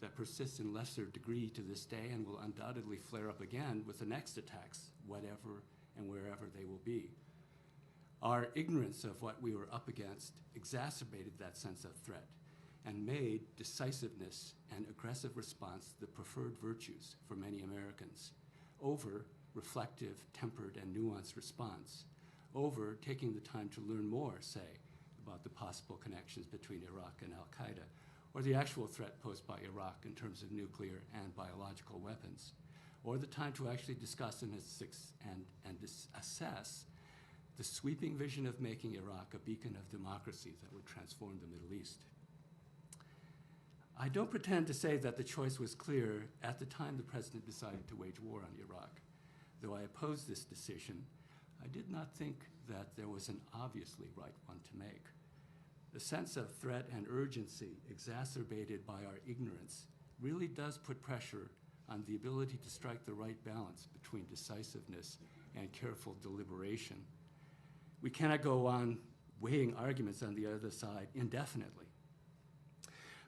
that persists in lesser degree to this day and will undoubtedly flare up again with the next attacks, whatever and wherever they will be. Our ignorance of what we were up against exacerbated that sense of threat and made decisiveness and aggressive response the preferred virtues for many Americans, over reflective, tempered, and nuanced response, over taking the time to learn more, say, about the possible connections between Iraq and Al-Qaeda, or the actual threat posed by Iraq in terms of nuclear and biological weapons, or the time to actually discuss and assess the sweeping vision of making Iraq a beacon of democracy that would transform the Middle East. I don't pretend to say that the choice was clear at the time the president decided to wage war on Iraq. Though I opposed this decision, I did not think that there was an obviously right one to make. The sense of threat and urgency exacerbated by our ignorance really does put pressure on the ability to strike the right balance between decisiveness and careful deliberation. We cannot go on weighing arguments on the other side indefinitely.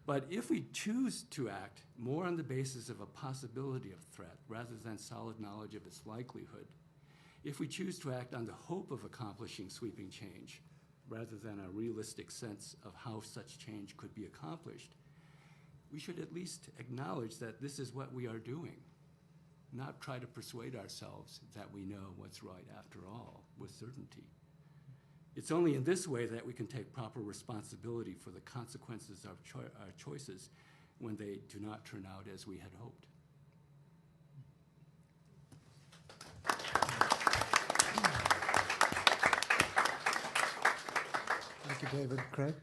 But if we choose to act more on the basis of a possibility of threat rather than solid knowledge of its likelihood, if we choose to act on the hope of accomplishing sweeping change rather than a realistic sense of how such change could be accomplished, we should at least acknowledge that this is what we are doing, not try to persuade ourselves that we know what's right after all with certainty. It's only in this way that we can take proper responsibility for the consequences of our choices when they do not turn out as we had hoped. Thank you, David. Craig?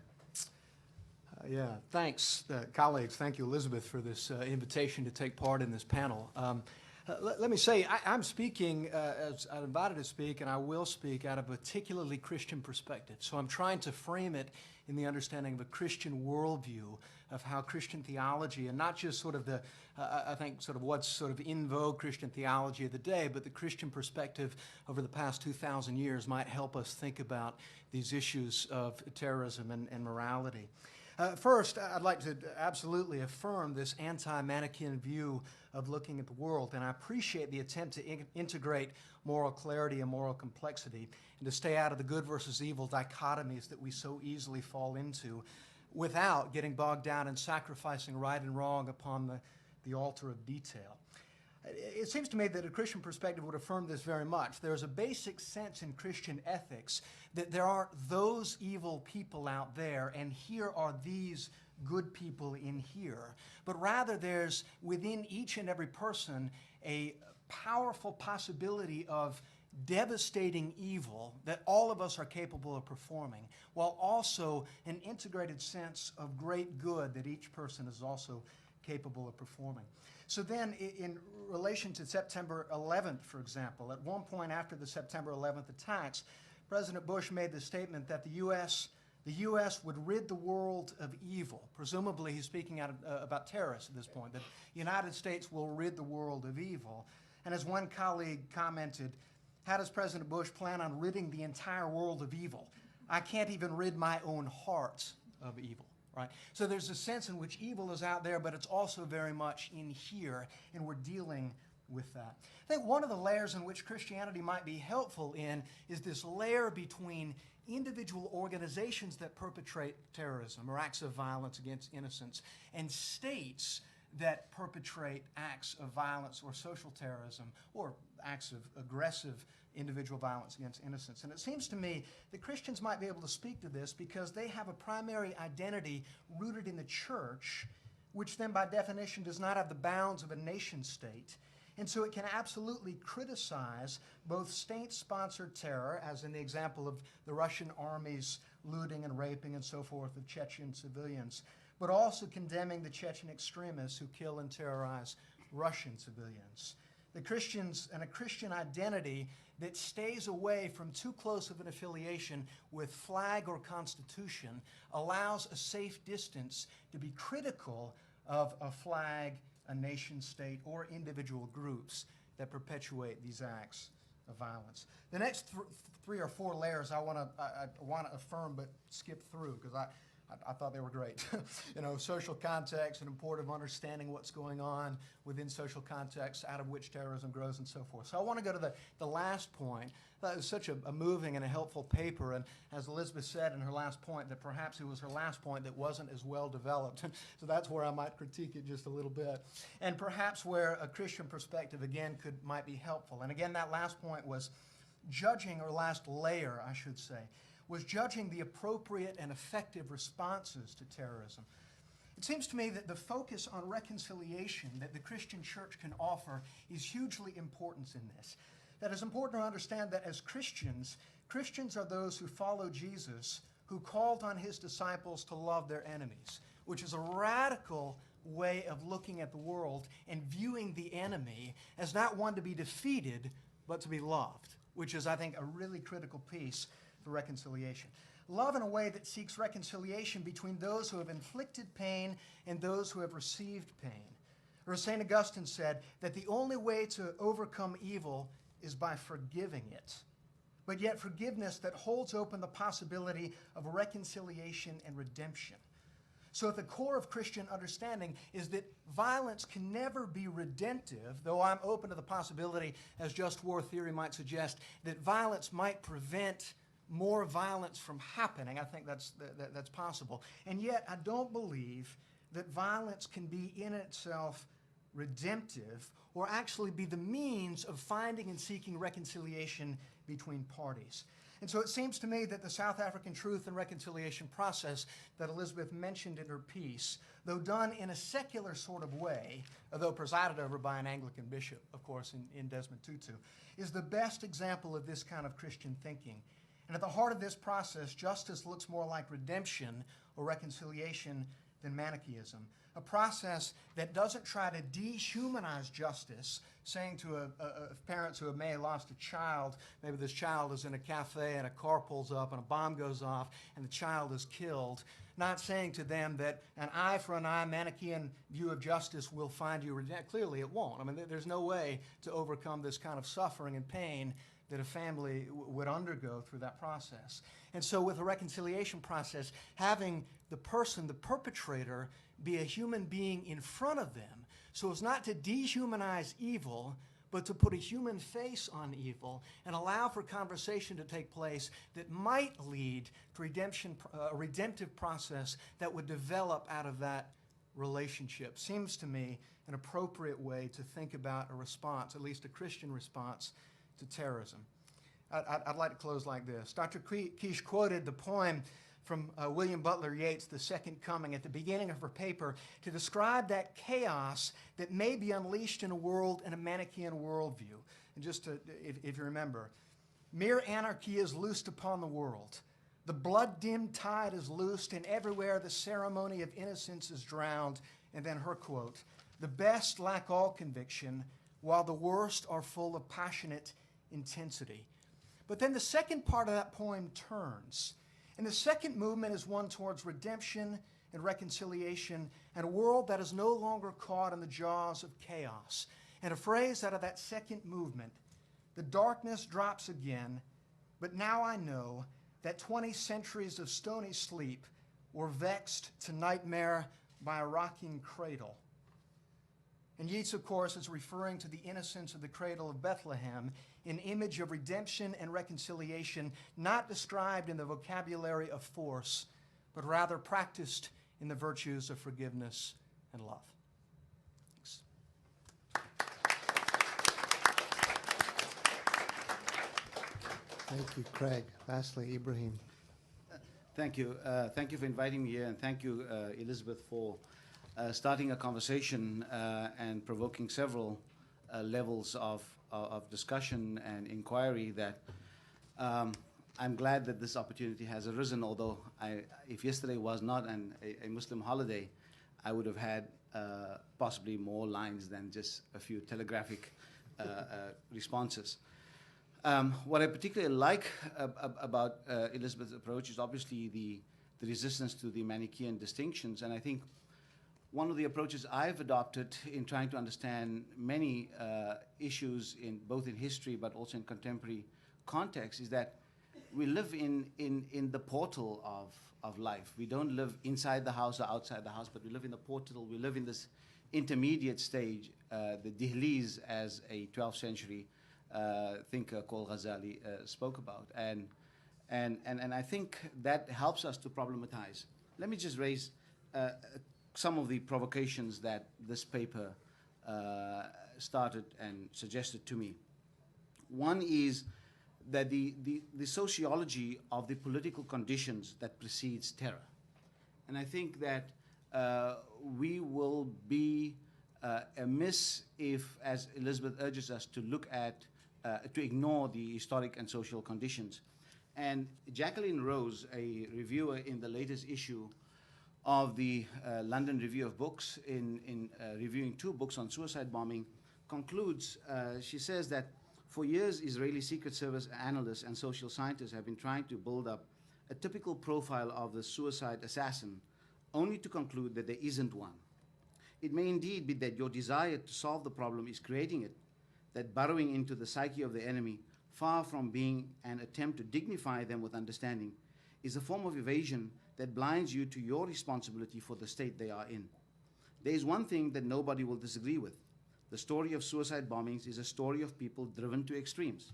Yeah, thanks, colleagues. Thank you, Elizabeth, for this invitation to take part in this panel. Let me say, I'm speaking, as I'm invited to speak, and I will speak out of a particularly Christian perspective. So I'm trying to frame it in the understanding of a Christian worldview of how Christian theology, and not just sort of the, I think, sort of what's sort of in vogue Christian theology of the day, but the Christian perspective over the past 2,000 years might help us think about these issues of terrorism and morality. First, I'd like to absolutely affirm this anti-Manichaean view of looking at the world, and I appreciate the attempt to integrate moral clarity and moral complexity, and to stay out of the good versus evil dichotomies that we so easily fall into without getting bogged down in sacrificing right and wrong upon the altar of detail. It seems to me that a Christian perspective would affirm this very much. There's a basic sense in Christian ethics that there are those evil people out there, and here are these good people in here. But rather, there's within each and every person a powerful possibility of devastating evil that all of us are capable of performing, while also an integrated sense of great good that each person is also capable of performing. So then, in relation to September 11th, for example, at one point after the September 11th attacks, President Bush made the statement that the U.S. would rid the world of evil. Presumably, he's speaking about terrorists at this point, that the United States will rid the world of evil. And as one colleague commented, how does President Bush plan on ridding the entire world of evil? I can't even rid my own heart of evil, right? So there's a sense in which evil is out there, but it's also very much in here, and we're dealing with that. I think one of the layers in which Christianity might be helpful in is this layer between individual organizations that perpetrate terrorism or acts of violence against innocents and states that perpetrate acts of violence or social terrorism or acts of aggressive individual violence against innocents. And it seems to me that Christians might be able to speak to this because they have a primary identity rooted in the church, which then by definition does not have the bounds of a nation state. And so it can absolutely criticize both state-sponsored terror, as in the example of the Russian army's looting and raping and so forth of Chechen civilians, but also condemning the Chechen extremists who kill and terrorize Russian civilians. The Christians and a Christian identity that stays away from too close of an affiliation with flag or constitution allows a safe distance to be critical of a flag, a nation state, or individual groups that perpetuate these acts of violence. The next three or four layers I want to affirm but skip through because I thought they were great. Social context and important of understanding what's going on within social context out of which terrorism grows and so forth. So I want to go to the last point. That was such a moving and a helpful paper, and as Elizabeth said in her last point, that perhaps it was her last point that wasn't as well developed. So that's where I might critique it just a little bit. And perhaps where a Christian perspective, again, might be helpful. And again, that last point was judging, or last layer, I should say, was judging the appropriate and effective responses to terrorism. It seems to me that the focus on reconciliation that the Christian church can offer is hugely important in this. That it's important to understand that as Christians, Christians are those who follow Jesus, who called on his disciples to love their enemies, which is a radical way of looking at the world and viewing the enemy as not one to be defeated, but to be loved, which is, I think, a really critical piece for reconciliation. Love in a way that seeks reconciliation between those who have inflicted pain and those who have received pain. Or St. Augustine said that the only way to overcome evil is by forgiving it, but yet forgiveness that holds open the possibility of reconciliation and redemption. So at the core of Christian understanding is that violence can never be redemptive, though I'm open to the possibility, as just war theory might suggest, that violence might prevent more violence from happening. I think that's possible. And yet I don't believe that violence can be in itself redemptive or actually be the means of finding and seeking reconciliation between parties. And so it seems to me that the South African Truth and Reconciliation process that Elizabeth mentioned in her piece, though done in a secular sort of way, although presided over by an Anglican bishop, of course, in Desmond Tutu, is the best example of this kind of Christian thinking. And at the heart of this process, justice looks more like redemption or reconciliation than Manichaeism. A process that doesn't try to dehumanize justice, saying to parents who may have lost a child, maybe this child is in a cafe and a car pulls up and a bomb goes off and the child is killed, not saying to them that an eye for an eye, Manichaean view of justice will find you redempted. Clearly it won't. I mean, there's no way to overcome this kind of suffering and pain that a family would undergo through that process. And so with a reconciliation process, having the person, the perpetrator, be a human being in front of them, so as not to dehumanize evil, but to put a human face on evil and allow for conversation to take place that might lead to a redemptive process that would develop out of that relationship. Seems to me an appropriate way to think about a response, at least a Christian response, to terrorism. I'd like to close like this. Dr. Keesh quoted the poem from William Butler Yeats' The Second Coming at the beginning of her paper to describe that chaos that may be unleashed in a world in a Manichaean worldview. And just to, if you remember, mere anarchy is loosed upon the world. The blood-dimmed tide is loosed, and everywhere the ceremony of innocence is drowned. And then her quote, "The best lack all conviction, while the worst are full of passionate intensity." But then the second part of that poem turns. And the second movement is one towards redemption and reconciliation and a world that is no longer caught in the jaws of chaos. And a phrase out of that second movement, the darkness drops again, but now I know that 20 centuries of stony sleep were vexed to nightmare by a rocking cradle. And Yeats, of course, is referring to the innocence of the cradle of Bethlehem, an image of redemption and reconciliation, not described in the vocabulary of force, but rather practiced in the virtues of forgiveness and love. Thanks. Thank you, Craig. Lastly, Ebrahim. Thank you. Thank you for inviting me here, and thank you, Elizabeth, for starting a conversation and provoking several levels of discussion and inquiry that I'm glad that this opportunity has arisen, although if yesterday was not a Muslim holiday, I would have had possibly more lines than just a few telegraphic responses. What I particularly like about Elizabeth's approach is obviously the resistance to the Manichaean distinctions, and I think one of the approaches I've adopted in trying to understand many issues both in history but also in contemporary context is that we live in the portal of life. We don't live inside the house or outside the house, but we live in the portal. We live in this intermediate stage, the dihliz, as a 12th century thinker called Ghazali spoke about. And I think that helps us to problematize. Let me just raise some of the provocations that this paper started and suggested to me. One is that the sociology of the political conditions that precedes terror. And I think that we will be amiss if, as Elizabeth urges us, to look at, to ignore the historic and social conditions. And Jacqueline Rose, a reviewer in the latest issue of the London Review of Books, in reviewing 2 books on suicide bombing, concludes, she says that for years, Israeli Secret Service analysts and social scientists have been trying to build up a typical profile of the suicide assassin, only to conclude that there isn't one. It may indeed be that your desire to solve the problem is creating it, that burrowing into the psyche of the enemy, far from being an attempt to dignify them with understanding, is a form of evasion that blinds you to your responsibility for the state they are in. There is one thing that nobody will disagree with. The story of suicide bombings is a story of people driven to extremes.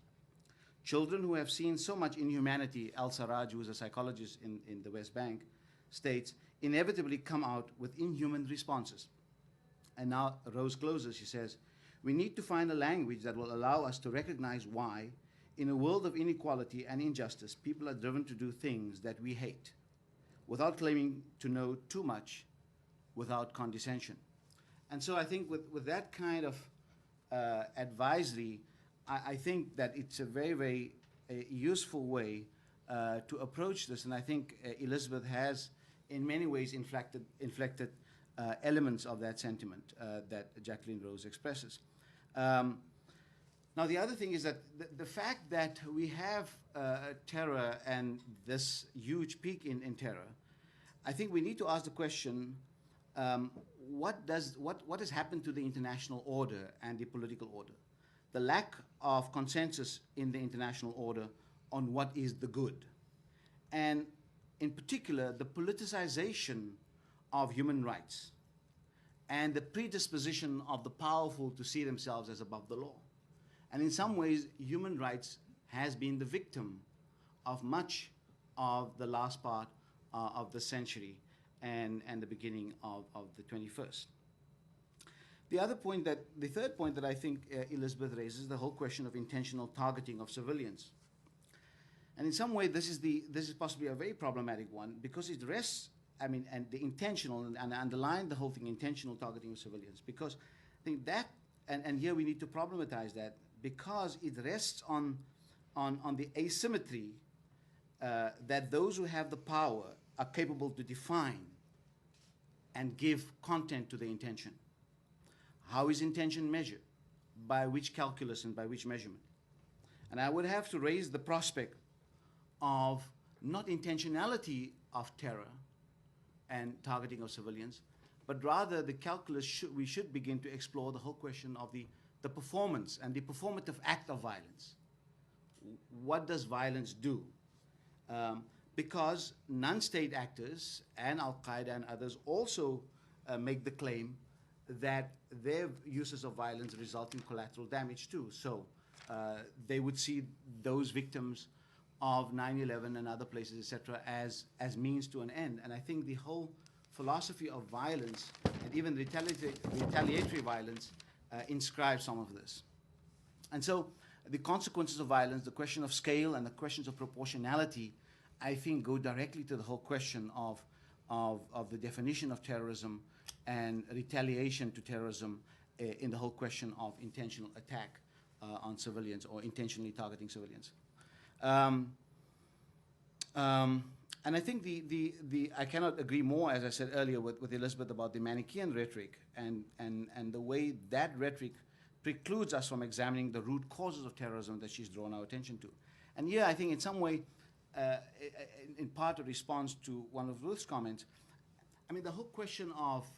Children who have seen so much inhumanity, Al-Sarraj, who is a psychologist in the West Bank, states, inevitably come out with inhuman responses. And now Rose closes, she says, we need to find a language that will allow us to recognize why, in a world of inequality and injustice, people are driven to do things that we hate, without claiming to know too much, without condescension. And so I think with that kind of advisory, I think that it's a very, very useful way to approach this. And I think Elizabeth has, in many ways, inflected elements of that sentiment that Jacqueline Rose expresses. Now, the other thing is that the fact that we have terror and this huge peak in terror, I think we need to ask the question, what has happened to the international order and the political order? The lack of consensus in the international order on what is the good. And in particular, the politicization of human rights and the predisposition of the powerful to see themselves as above the law. And in some ways, human rights has been the victim of much of the last part of the century and the beginning of the 21st. The third point that I think Elizabeth raises is the whole question of intentional targeting of civilians. And in some way, this is possibly a very problematic one because it rests, and the intentional, and I underline the whole thing, intentional targeting of civilians, because I think that, and here we need to problematize that, because it rests on the asymmetry that those who have the power are capable to define and give content to the intention. How is intention measured? By which calculus and by which measurement? And I would have to raise the prospect of not intentionality of terror and targeting of civilians, but rather the calculus we should begin to explore the whole question of the performance and the performative act of violence. What does violence do? Because non-state actors and Al-Qaeda and others also make the claim that their uses of violence result in collateral damage too. So they would see those victims of 9/11 and other places, etc., as means to an end. And I think the whole philosophy of violence and even retaliatory violence inscribes some of this. And so the consequences of violence, the question of scale and the questions of proportionality, I think go directly to the whole question of the definition of terrorism and retaliation to terrorism in the whole question of intentional attack on civilians or intentionally targeting civilians. And I think I cannot agree more, as I said earlier, with Elizabeth about the Manichaean rhetoric and the way that rhetoric precludes us from examining the root causes of terrorism that she's drawn our attention to. And here, I think in some way, in part a response to one of Ruth's comments, I mean, the whole question of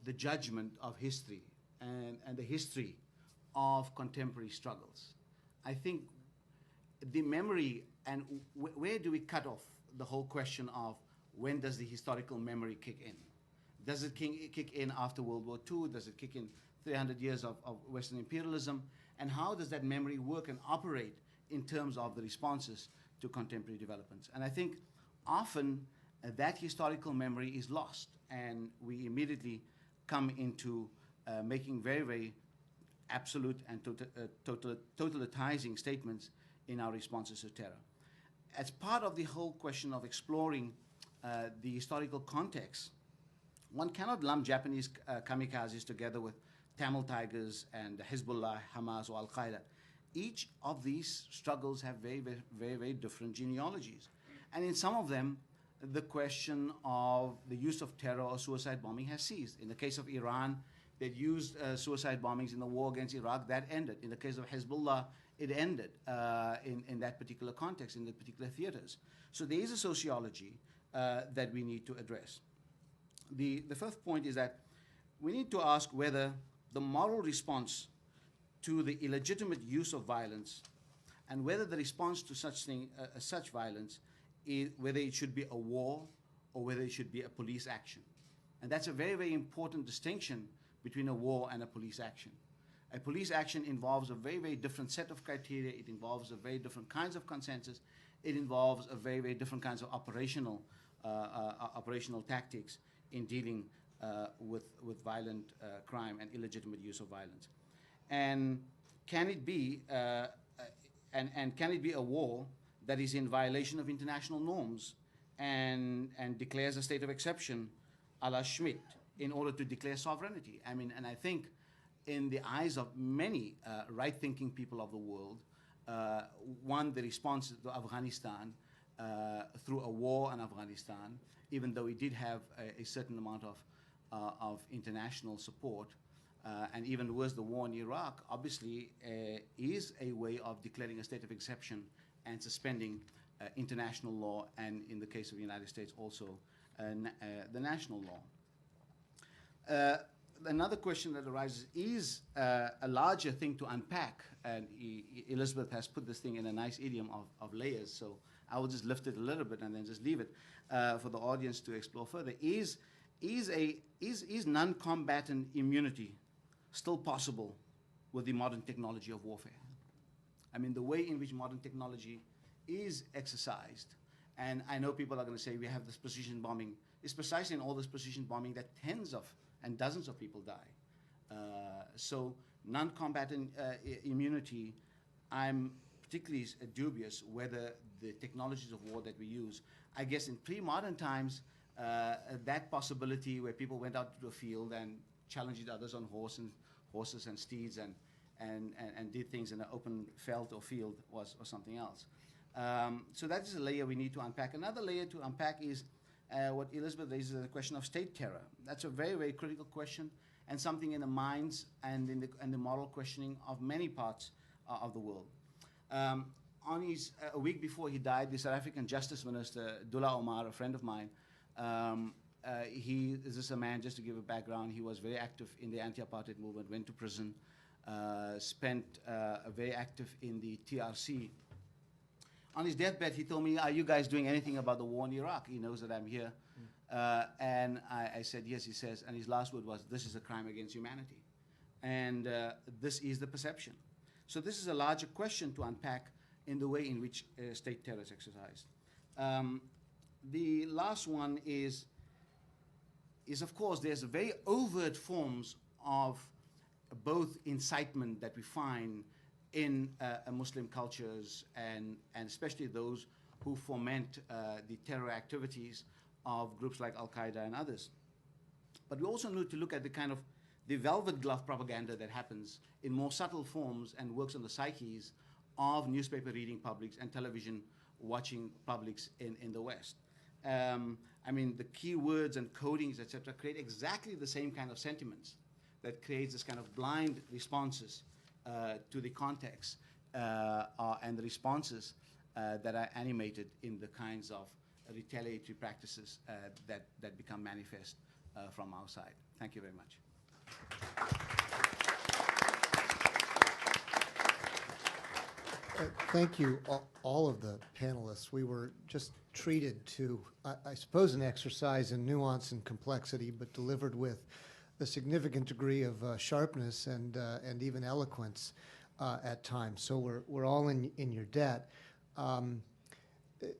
the judgment of history and the history of contemporary struggles. I think the memory and where do we cut off the whole question of when does the historical memory kick in? Does it kick in after World War II? Does it kick in 300 years of Western imperialism? And how does that memory work and operate in terms of the responses to contemporary developments? And I think often that historical memory is lost, and we immediately come into making very, very absolute and totalitizing statements in our responses to terror. As part of the whole question of exploring the historical context, one cannot lump Japanese kamikazes together with Tamil Tigers and Hezbollah, Hamas, or Al-Qaeda. Each of these struggles have very, very, very, very different genealogies. And in some of them, the question of the use of terror or suicide bombing has ceased. In the case of Iran, they'd used suicide bombings in the war against Iraq. That ended. In the case of Hezbollah, it ended in that particular context, in the particular theaters. So there is a sociology that we need to address. The first point is that we need to ask whether the moral response to the illegitimate use of violence and whether the response to such violence is whether it should be a war or whether it should be a police action. And that's a very, very important distinction between a war and a police action. A police action involves a very, very different set of criteria. It involves a very different kinds of consensus. It involves a very, very different kinds of operational tactics in dealing with violent crime and illegitimate use of violence. And can it be can it be a war that is in violation of international norms and declares a state of exception, a la Schmidt, in order to declare sovereignty? I mean, and I think in the eyes of many right-thinking people of the world, the response to Afghanistan through a war in Afghanistan, even though it did have a certain amount of international support, and even worse, the war in Iraq, obviously is a way of declaring a state of exception and suspending international law, and in the case of the United States also the national law. Another question that arises is a larger thing to unpack, and Elizabeth has put this thing in a nice idiom of layers, so I will just lift it a little bit and then just leave it for the audience to explore further. Is non-combatant immunity still possible with the modern technology of warfare? I mean, the way in which modern technology is exercised, and I know people are going to say we have this precision bombing. It's precisely in all this precision bombing that tens of and dozens of people die. So non-combatant immunity, I'm particularly dubious whether the technologies of war that we use, I guess in pre-modern times, that possibility where people went out to the field and challenged others on horses and steeds and did things in an open felt or field was something else. So that is a layer we need to unpack. Another layer to unpack is what Elizabeth raises, the question of state terror. That's a very, very critical question and something in the minds and in the moral questioning of many parts of the world. On his, a week before he died, the South African Justice Minister, Dullah Omar, a friend of mine, he is just a man, just to give a background, he was very active in the anti-apartheid movement, went to prison, spent very active in the TRC. On his deathbed, he told me, "Are you guys doing anything about the war in Iraq?" He knows that I'm here. And I said, yes, he says, and his last word was, "This is a crime against humanity." And this is the perception. So this is a larger question to unpack in the way in which state terror is exercised. The last one is of course, there's very overt forms of both incitement that we find in Muslim cultures and especially those who foment the terror activities of groups like Al-Qaeda and others. But we also need to look at the kind of the velvet glove propaganda that happens in more subtle forms and works on the psyches of newspaper reading publics and television watching publics in the West. I mean, the keywords and codings, etc., create exactly the same kind of sentiments that creates this kind of blind responses to the context and the responses that are animated in the kinds of retaliatory practices that become manifest from our side. Thank you very much. Thank you, all of the panelists. We were just treated to, I suppose, an exercise in nuance and complexity, but delivered with a significant degree of sharpness and even eloquence at times. So we're all in your debt.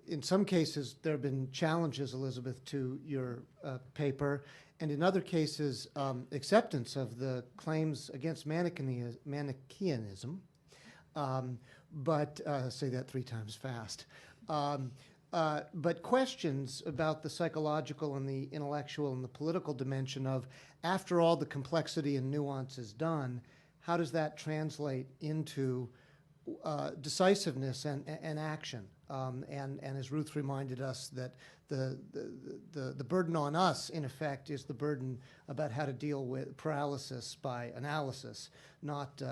In some cases, there have been challenges, Elizabeth, to your paper, and in other cases, acceptance of the claims against Manichaeanism. But say that 3 times fast. But questions about the psychological and the intellectual and the political dimension of, after all the complexity and nuance is done, how does that translate into decisiveness and action? And as Ruth reminded us, that the burden on us, in effect, is the burden about how to deal with paralysis by analysis, not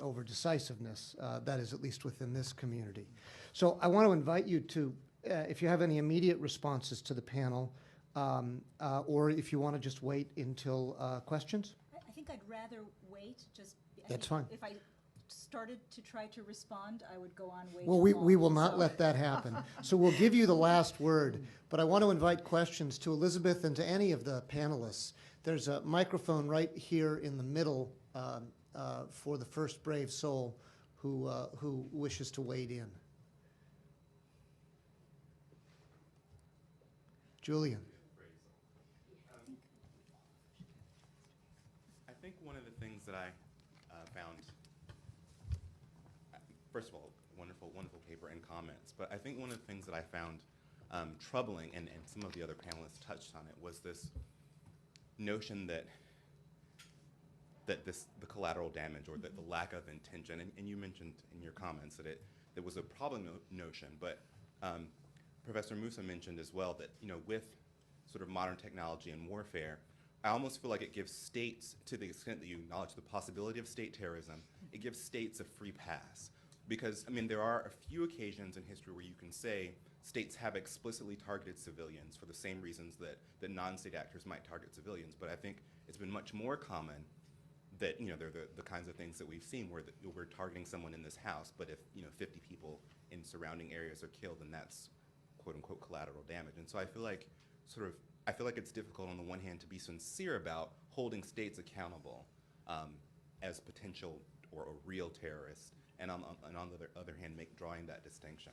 over decisiveness. That is at least within this community. So I want to invite you to, if you have any immediate responses to the panel, or if you want to just wait until questions. I think I'd rather wait. That's fine. If I started to try to respond, I would go on way Well, too long. we will not let that happen. So we'll give you the last word, but I want to invite questions to Elizabeth and to any of the panelists. There's a microphone right here in the middle for the first brave soul who wishes to wade in. Julian. I think one of the things that I found, first of all, wonderful paper and comments, but I think one of the things that I found troubling, and some of the other panelists touched on it, was this notion that the collateral damage or the lack of intention, and you mentioned in your comments that it was a problem notion, but Professor Moosa mentioned as well that, with sort of modern technology and warfare, I almost feel like it gives states, to the extent that you acknowledge the possibility of state terrorism, it gives states a free pass. Because, there are a few occasions in history where you can say states have explicitly targeted civilians for the same reasons that non-state actors might target civilians, but I think it's been much more common that, they're the kinds of things that we've seen where we're targeting someone in this house, but if, 50 people in surrounding areas are killed, then that's quote-unquote collateral damage. And so I feel like it's difficult on the one hand to be sincere about holding states accountable as potential or real terrorists, and on the other hand, drawing that distinction.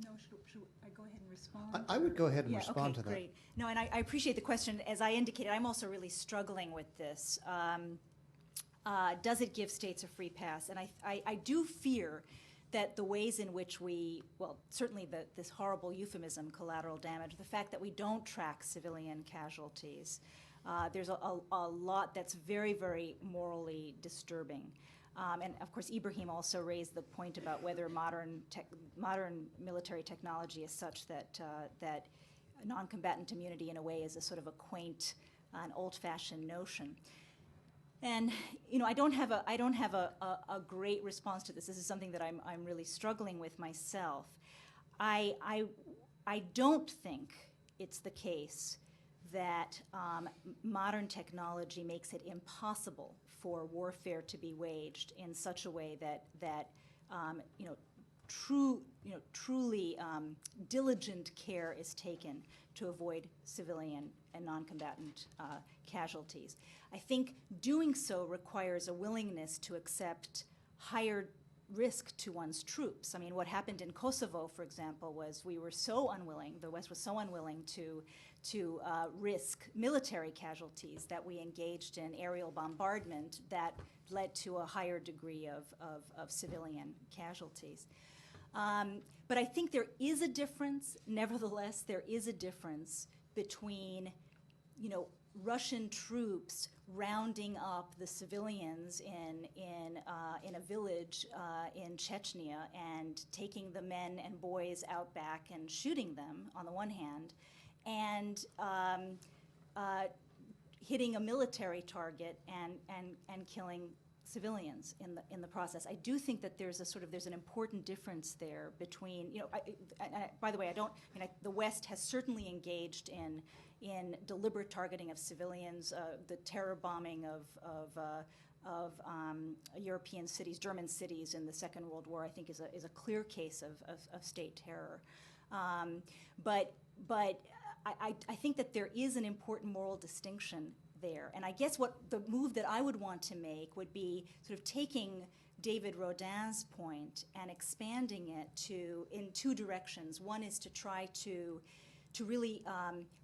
No, should I go ahead and respond? I would go ahead and respond to that. Great. No, and I appreciate the question. As I indicated, I'm also really struggling with this. Does it give states a free pass? And I do fear that the ways in which certainly this horrible euphemism, collateral damage, the fact that we don't track civilian casualties, there's a lot that's very, very morally disturbing. And of course, Ebrahim also raised the point about whether modern military technology is such that non-combatant immunity, in a way, is a sort of a quaint and old-fashioned notion. And I don't have a great response to this. This is something that I'm really struggling with myself. I don't think it's the case that modern technology makes it impossible for warfare to be waged in such a way that truly diligent care is taken to avoid civilian and non-combatant casualties. I think doing so requires a willingness to accept higher risk to one's troops. I mean, what happened in Kosovo, for example, was we were so unwilling, the West was so unwilling to risk military casualties that we engaged in aerial bombardment that led to a higher degree of civilian casualties. But I think there is a difference, nevertheless, there is a difference between, Russian troops rounding up the civilians in a village in Chechnya and taking the men and boys out back and shooting them on the one hand, and hitting a military target and killing civilians in the process. I do think that there's an important difference there between, by the way, the West has certainly engaged in deliberate targeting of civilians. The terror bombing of European cities, German cities in the Second World War, I think is a clear case of state terror. But I think that there is an important moral distinction there. And I guess what the move that I would want to make would be sort of taking David Rodin's point and expanding it in two directions. One is to try to really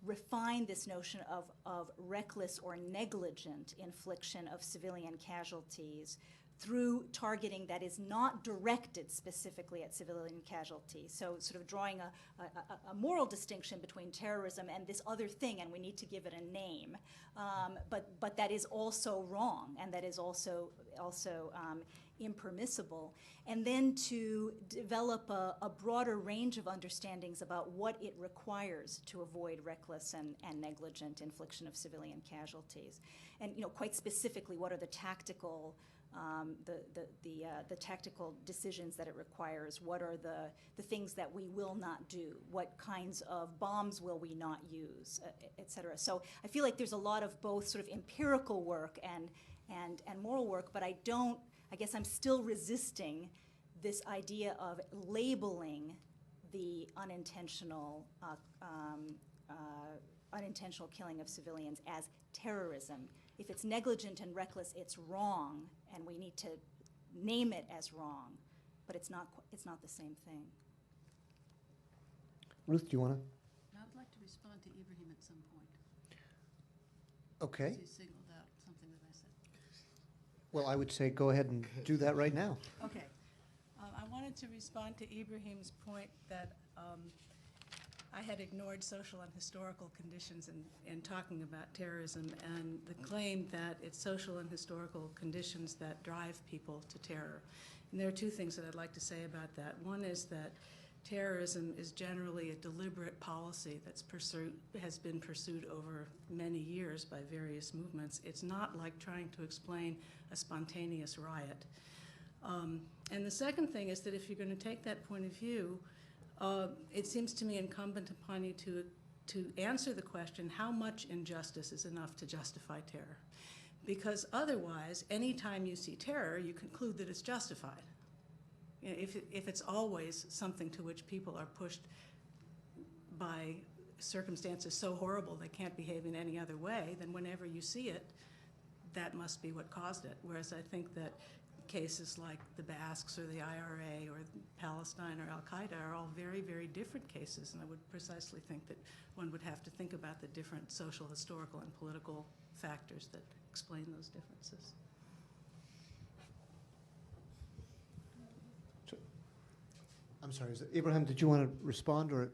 refine this notion of reckless or negligent infliction of civilian casualties through targeting that is not directed specifically at civilian casualties. So sort of drawing a moral distinction between terrorism and this other thing, and we need to give it a name. But that is also wrong, and that is also impermissible. And then to develop a broader range of understandings about what it requires to avoid reckless and negligent infliction of civilian casualties. And quite specifically, what are the tactical the tactical decisions that it requires? What are the things that we will not do? What kinds of bombs will we not use, et cetera? So I feel like there's a lot of both sort of empirical work and moral work, but I guess I'm still resisting this idea of labeling the unintentional killing of civilians as terrorism. If it's negligent and reckless, it's wrong, and we need to name it as wrong, but it's not the same thing. Ruth, do you want to? I would like to respond to Ebrahim at some point. Okay. He signaled out something that I said. Well, I would say go ahead and do that right now. Okay. I wanted to respond to Ebrahim's point that I had ignored social and historical conditions in talking about terrorism, and the claim that it's social and historical conditions that drive people to terror. And there are two things that I'd like to say about that. One is that terrorism is generally a deliberate policy has been pursued over many years by various movements. It's not like trying to explain a spontaneous riot. And the second thing is that if you're going to take that point of view, it seems to me incumbent upon you to answer the question, how much injustice is enough to justify terror? Because otherwise, any time you see terror, you conclude that it's justified. If it's always something to which people are pushed by circumstances so horrible they can't behave in any other way, then whenever you see it, that must be what caused it. Whereas I think that cases like the Basques or the IRA or Palestine or Al-Qaeda are all very, very different cases, and I would precisely think that one would have to think about the different social, historical, and political factors that explain those differences. I'm sorry, Ebrahim, did you want to respond, or?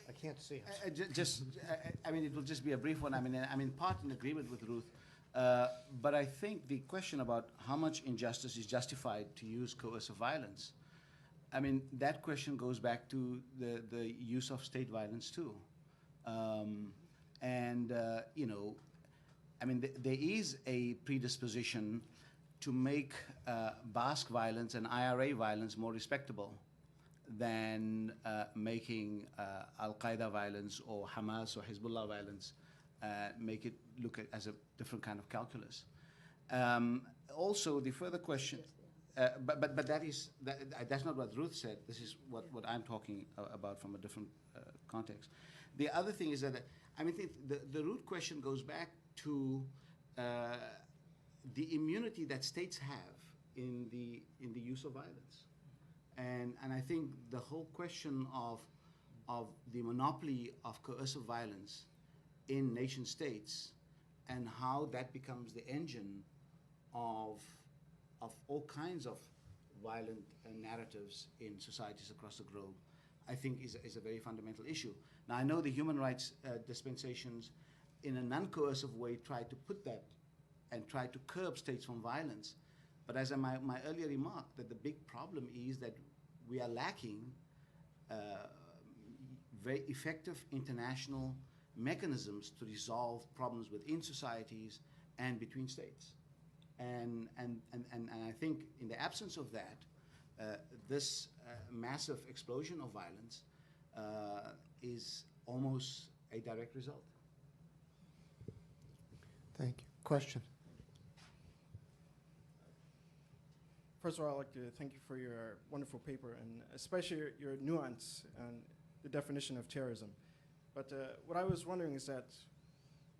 I can't see. It will just be a brief one. I'm in part in agreement with Ruth, but I think the question about how much injustice is justified to use coercive violence, that question goes back to the use of state violence too. I mean, there is a predisposition to make Basque violence and IRA violence more respectable than making Al-Qaeda violence or Hamas or Hezbollah violence make it look as a different kind of calculus. Also, the further question, but that's not what Ruth said. This is what I'm talking about from a different context. The other thing is that, I mean, the root question goes back to the immunity that states have in the use of violence. And I think the whole question of the monopoly of coercive violence in nation states and how that becomes the engine of all kinds of violent narratives in societies across the globe, I think is a very fundamental issue. Now, I know the human rights dispensations in a non-coercive way try to put that and try to curb states from violence. But as my earlier remark, that the big problem is that we are lacking very effective international mechanisms to resolve problems within societies and between states. And I think in the absence of that, this massive explosion of violence is almost a direct result. Thank you. Question? First of all, I'd like to thank you for your wonderful paper, and especially your nuance and the definition of terrorism. But what I was wondering is that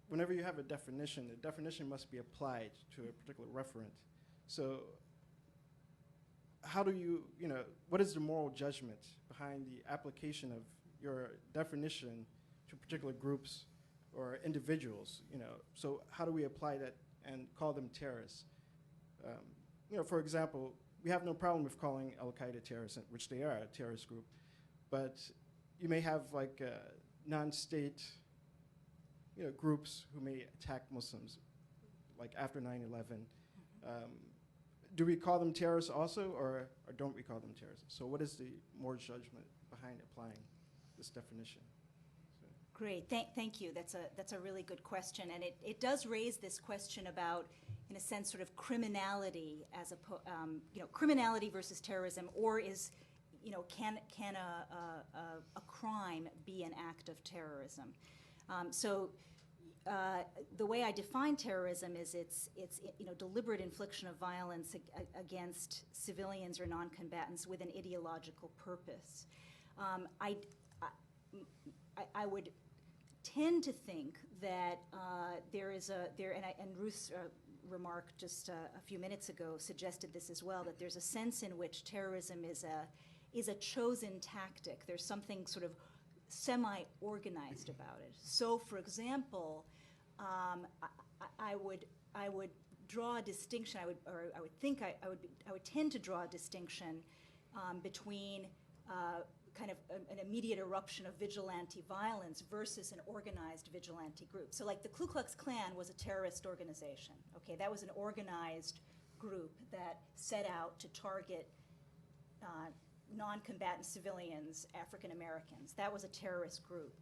whenever you have a definition, the definition must be applied to a particular referent. So how do you, what is the moral judgment behind the application of your definition to particular groups or individuals? So how do we apply that and call them terrorists? For example, we have no problem with calling Al-Qaeda terrorists, which they are, a terrorist group. But you may have like non-state groups who may attack Muslims, like after 9/11. Do we call them terrorists also, or don't we call them terrorists? So what is the moral judgment behind applying this definition? Great, thank you. That's a really good question, and it does raise this question about, in a sense, sort of criminality as criminality versus terrorism, or can a crime be an act of terrorism? The way I define terrorism is it's deliberate infliction of violence against civilians or non-combatants with an ideological purpose. I would tend to think that and Ruth's remark just a few minutes ago suggested this as well, that there's a sense in which terrorism is a chosen tactic. There's something sort of semi-organized about it. So, for example, I would draw a distinction. I would tend to draw a distinction between kind of an immediate eruption of vigilante violence versus an organized vigilante group. So, like the Ku Klux Klan was a terrorist organization. Okay, that was an organized group that set out to target non-combatant civilians, African Americans. That was a terrorist group.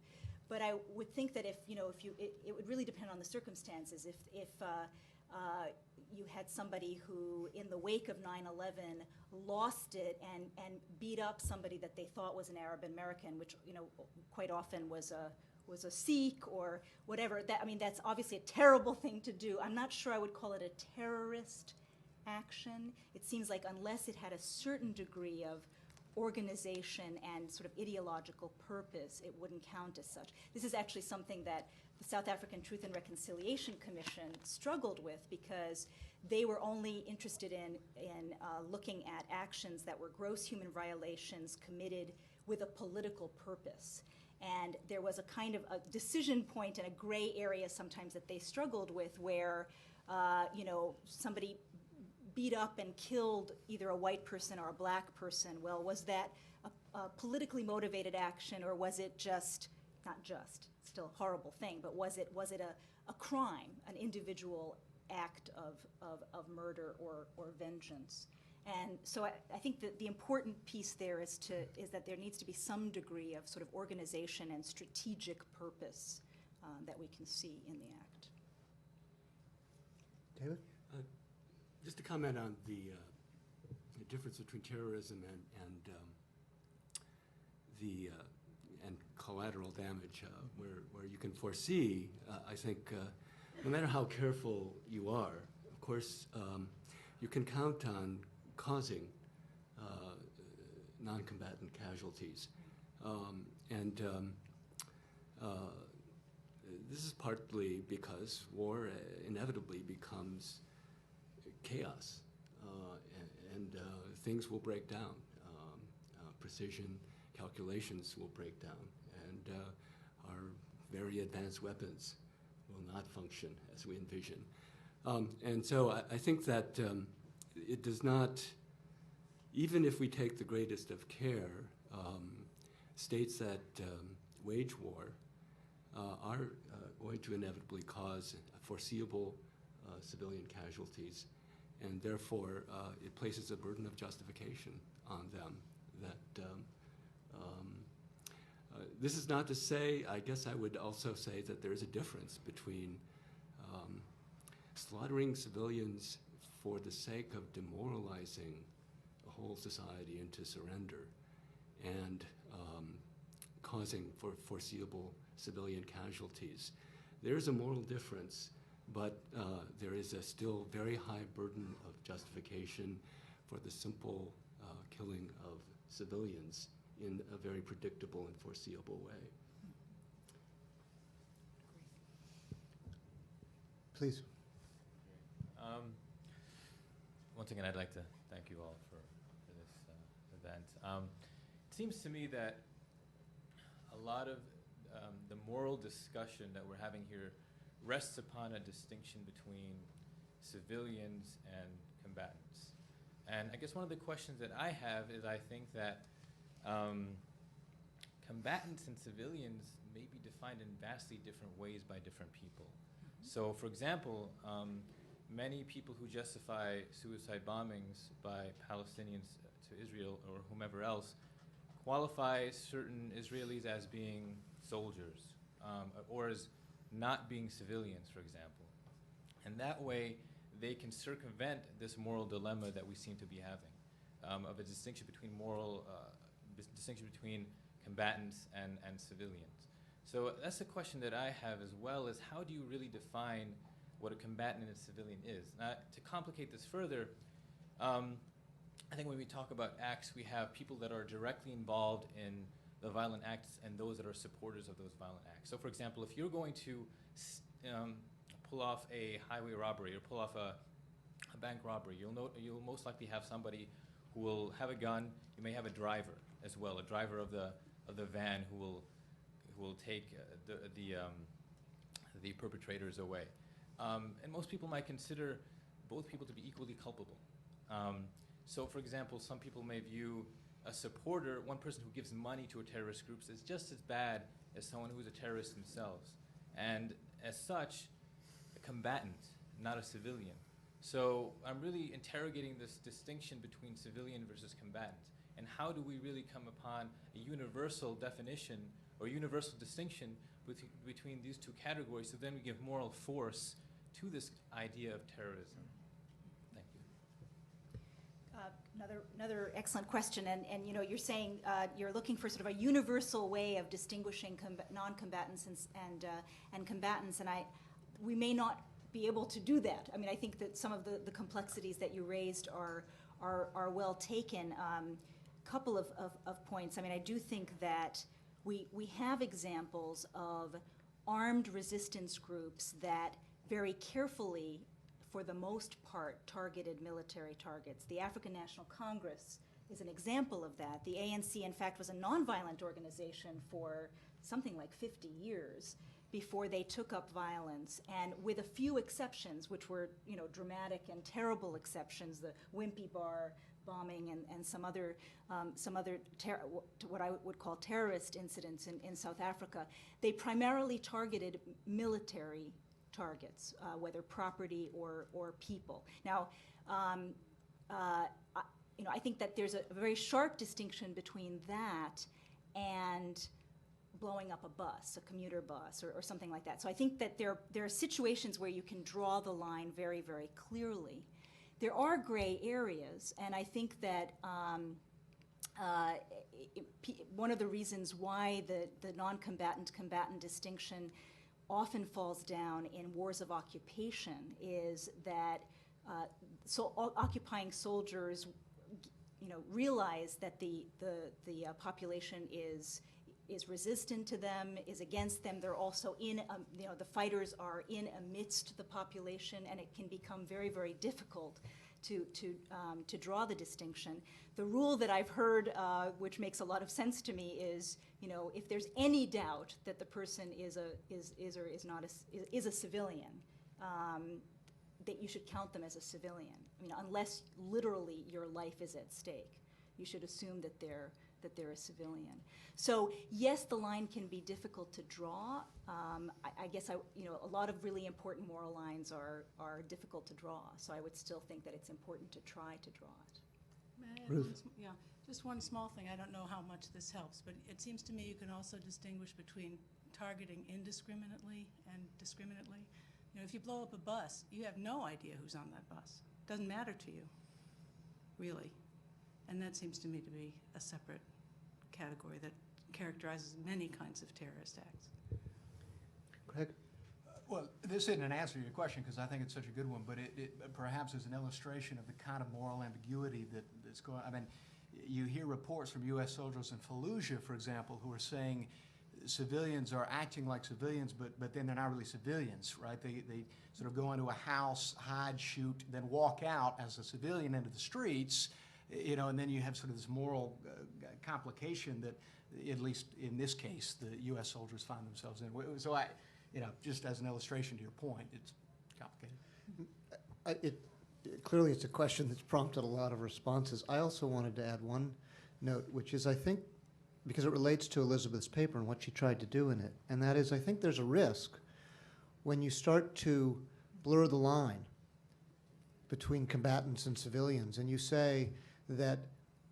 But I would think that it would really depend on the circumstances. If you had somebody who, in the wake of 9/11, lost it and beat up somebody that they thought was an Arab American, which quite often was a Sikh or whatever. That's obviously a terrible thing to do. I'm not sure I would call it a terrorist action. It seems like unless it had a certain degree of organization and sort of ideological purpose, it wouldn't count as such. This is actually something that the South African Truth and Reconciliation Commission struggled with, because they were only interested in looking at actions that were gross human violations committed with a political purpose. And there was a kind of a decision point and a gray area sometimes that they struggled with, where somebody beat up and killed either a white person or a black person. Well, was that a politically motivated action, or was it still a horrible thing, but was it a crime, an individual act of murder or vengeance? And so I think that the important piece there is that there needs to be some degree of sort of organization and strategic purpose that we can see in the act. David? Just to comment on the difference between terrorism and collateral damage, where you can foresee, I think, no matter how careful you are, of course, you can count on causing non-combatant casualties. This is partly because war inevitably becomes chaos, and things will break down. Precision calculations will break down, and our very advanced weapons will not function as we envision. And so I think that it does not, even if we take the greatest of care, states that wage war are going to inevitably cause foreseeable civilian casualties, and therefore it places a burden of justification on them. That this is not to say, I guess I would also say that there is a difference between slaughtering civilians for the sake of demoralizing a whole society into surrender and causing foreseeable civilian casualties. There is a moral difference, but there is a still very high burden of justification for the simple killing of civilians in a very predictable and foreseeable way. Please. Once again, I'd like to thank you all for this event. It seems to me that a lot of the moral discussion that we're having here rests upon a distinction between civilians and combatants. And I guess one of the questions that I have is, I think that combatants and civilians may be defined in vastly different ways by different people. So, for example, many people who justify suicide bombings by Palestinians to Israel or whomever else qualify certain Israelis as being soldiers or as not being civilians, for example. And that way, they can circumvent this moral dilemma that we seem to be having of a distinction between distinction between combatants and civilians. So that's the question that I have, as well as how do you really define what a combatant and a civilian is? Now, to complicate this further, I think when we talk about acts, we have people that are directly involved in the violent acts and those that are supporters of those violent acts. So, for example, if you're going to pull off a highway robbery or pull off a bank robbery, you'll most likely have somebody who will have a gun. You may have a driver as well, a driver of the van who will take the perpetrators away. And most people might consider both people to be equally culpable. So, for example, some people may view a supporter, one person who gives money to a terrorist group, as just as bad as someone who's a terrorist themselves. And as such, a combatant, not a civilian. So I'm really interrogating this distinction between civilian versus combatant. And how do we really come upon a universal definition or universal distinction between these two categories, so then we give moral force to this idea of terrorism? Thank you. Another excellent question, and you know, you're saying you're looking for sort of a universal way of distinguishing non-combatants and combatants, and we may not be able to do that. I mean, I think that some of the complexities that you raised are well taken. Couple of points. I mean, I do think that we have examples of armed resistance groups that very carefully, for the most part, targeted military targets. The African National Congress is an example of that. The ANC, in fact, was a nonviolent organization for something like 50 years before they took up violence, and with a few exceptions, which were, you know, dramatic and terrible exceptions, the Wimpy Bar bombing and some other what I would call terrorist incidents in South Africa. They primarily targeted military targets, whether property or people. Now, you know, I think that there's a very sharp distinction between that and blowing up a bus, a commuter bus, or something like that. So I think that there are situations where you can draw the line very, very clearly. There are gray areas, and I think that one of the reasons why the non-combatant-combatant distinction often falls down in wars of occupation is that occupying soldiers, realize that the population is resistant to them, is against them. They're also the fighters are in amidst the population, and it can become very, very difficult to draw the distinction. The rule that I've heard, which makes a lot of sense to me, is if there's any doubt that the person is a civilian, that you should count them as a civilian. I mean, unless literally your life is at stake, you should assume that they're a civilian. So yes, the line can be difficult to draw. I guess a lot of really important moral lines are difficult to draw. So I would still think that it's important to try to draw it. May I add Ruth? just one small thing. I don't know how much this helps, but it seems to me you can also distinguish between targeting indiscriminately and discriminately. If you blow up a bus, you have no idea who's on that bus. It doesn't matter to you, really. And that seems to me to be a separate category that characterizes many kinds of terrorist acts. Craig? Well, this isn't an answer to your question because I think it's such a good one, but it perhaps is an illustration of the kind of moral ambiguity that's going on. I mean, you hear reports from U.S. soldiers in Fallujah, for example, who are saying civilians are acting like civilians, but then they're not really civilians, right? They sort of go into a house, hide, shoot, then walk out as a civilian into the streets, and then you have sort of this moral complication that, at least in this case, the U.S. soldiers find themselves in. So just as an illustration to your point, it's complicated. Clearly it's a question that's prompted a lot of responses. I also wanted to add one note, which is I think, because it relates to Elizabeth's paper and what she tried to do in it, and that is I think there's a risk when you start to blur the line between combatants and civilians, and you say that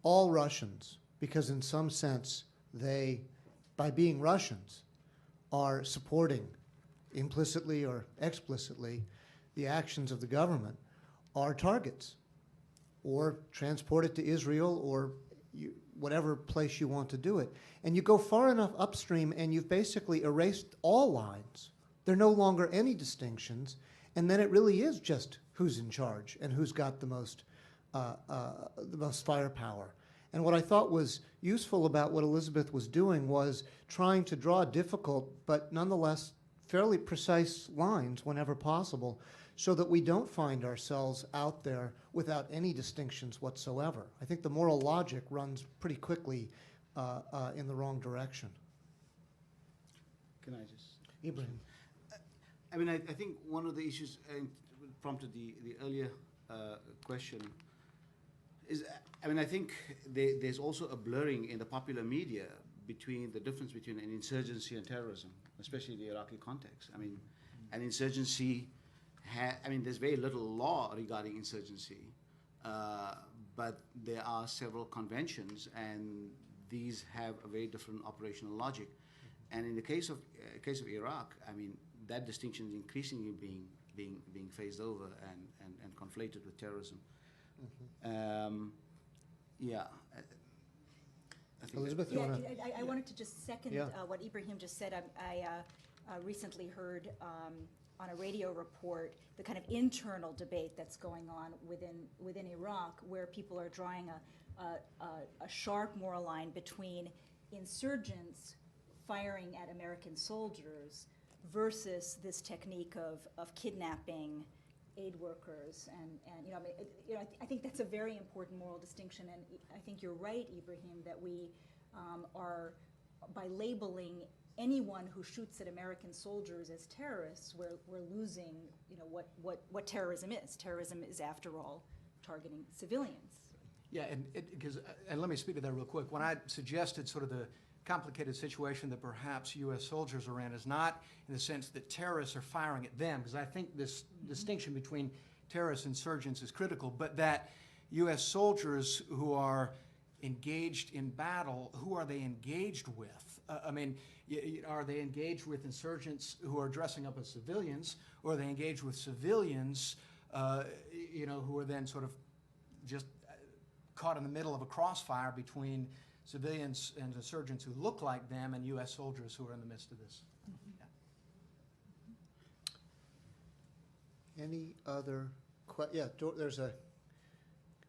all Russians, because in some sense they, by being Russians, are supporting implicitly or explicitly the actions of the government, are targets, or transported to Israel, or whatever place you want to do it. And you go far enough upstream and you've basically erased all lines. There are no longer any distinctions, and then it really is just who's in charge and who's got the most firepower. And what I thought was useful about what Elizabeth was doing was trying to draw difficult but nonetheless fairly precise lines whenever possible, so that we don't find ourselves out there without any distinctions whatsoever. I think the moral logic runs pretty quickly in the wrong direction. Can I just? Ebrahim. I mean, I think one of the issues prompted the earlier question is, I mean, I think there's also a blurring in the popular media between the difference between an insurgency and terrorism, especially in the Iraqi context. I mean, an insurgency, there's very little law regarding insurgency, but there are several conventions, and these have a very different operational logic. And in the case of Iraq, I mean, that distinction is increasingly being phased over and conflated with terrorism. Mm-hmm. I think Elizabeth, you want to? I wanted to just second Yeah. what Ebrahim just said. I recently heard on a radio report the kind of internal debate that's going on within Iraq, where people are drawing a sharp moral line between insurgents firing at American soldiers versus this technique of kidnapping aid workers, and I think that's a very important moral distinction, and I think you're right, Ebrahim, that we are, by labeling anyone who shoots at American soldiers as terrorists, we're losing what terrorism is. Terrorism is, after all, targeting civilians. Yeah, and let me speak to that real quick. When I suggested sort of the complicated situation that perhaps U.S. soldiers are in is not in the sense that terrorists are firing at them, because I think this distinction between terrorists and insurgents is critical, but that U.S. soldiers who are engaged in battle, who are they engaged with? I mean, are they engaged with insurgents who are dressing up as civilians, or are they engaged with civilians, who are then sort of just caught in the middle of a crossfire between civilians and insurgents who look like them and U.S. soldiers who are in the midst of this? Any other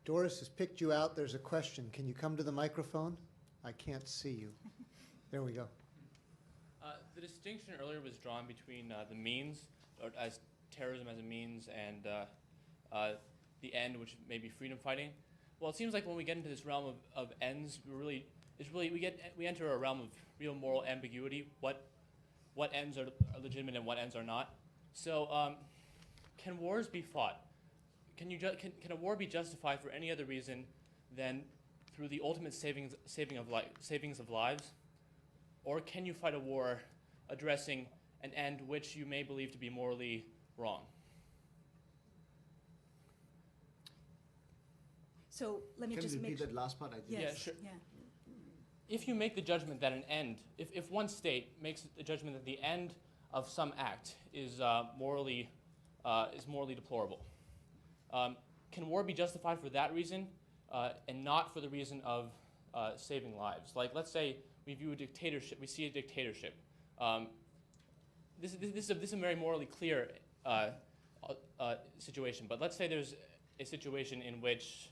Doris has picked you out. There's a question. Can you come to the microphone? I can't see you. There we go. The distinction earlier was drawn between the means, or as terrorism as a means, and the end, which may be freedom fighting. Well, it seems like when we get into this realm of ends, we enter a realm of real moral ambiguity. What ends are legitimate and what ends are not. So, can wars be fought? Can a war be justified for any other reason than through the ultimate savings of lives? Or can you fight a war addressing an end which you may believe to be morally wrong? So let me Can just you make repeat that last part? I didn't. Yes. Yeah, sure. Yeah. If you make the judgment that an end, if one state makes the judgment that the end of some act is morally deplorable, can war be justified for that reason and not for the reason of saving lives? Like, let's say we view a dictatorship, we see a dictatorship. This is a very morally clear situation, but let's say there's a situation in which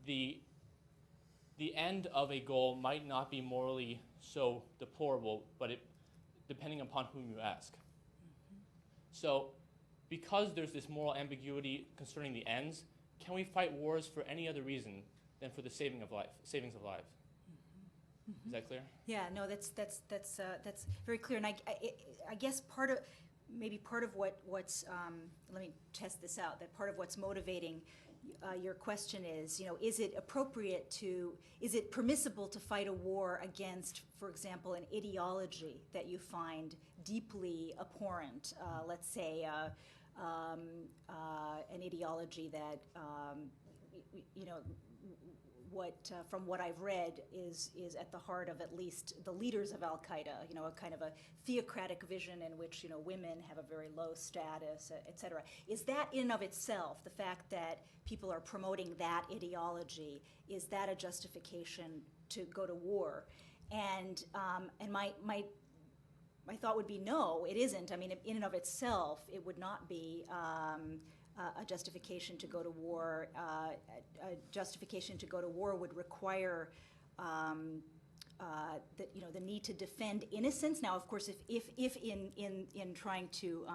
the end of a goal might not be morally so deplorable, but depending upon whom you ask. So, because there's this moral ambiguity concerning the ends, can we fight wars for any other reason than for the savings of lives? Is that clear? Yeah, no, that's very clear, and I guess part of what's let me test this out. That part of what's motivating your question is, is it permissible to fight a war against, for example, an ideology that you find deeply abhorrent? Let's say an ideology that from what I've read is at the heart of at least the leaders of Al Qaeda. A kind of a theocratic vision in which women have a very low status, et cetera. Is that in and of itself, the fact that people are promoting that ideology, is that a justification to go to war? And my thought would be no, it isn't. I mean, in and of itself, it would not be a justification to go to war. A justification to go to war would require the need to defend innocence. Now, of course, if in trying to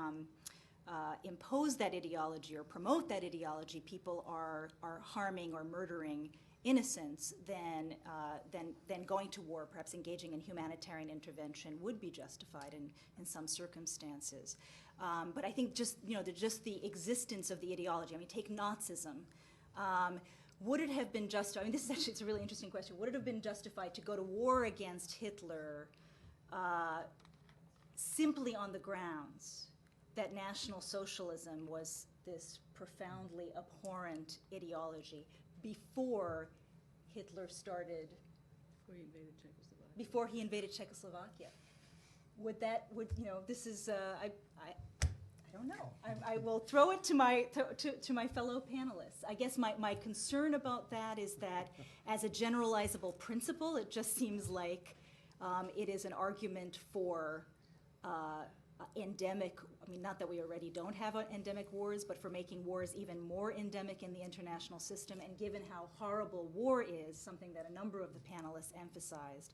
impose that ideology or promote that ideology, people are harming or murdering innocents, then going to war, perhaps engaging in humanitarian intervention, would be justified in some circumstances. But I think just the existence of the ideology. I mean, take Nazism. Would it have been justified? I mean, it's a really interesting question. Would it have been justified to go to war against Hitler simply on the grounds that National Socialism was this profoundly abhorrent ideology before Hitler started? Before he invaded Czechoslovakia. This is, I don't know. I will throw it to my fellow panelists. I guess my concern about that is that as a generalizable principle, it just seems like it is an argument for endemic, I mean, not that we already don't have endemic wars, but for making wars even more endemic in the international system. And given how horrible war is, something that a number of the panelists emphasized,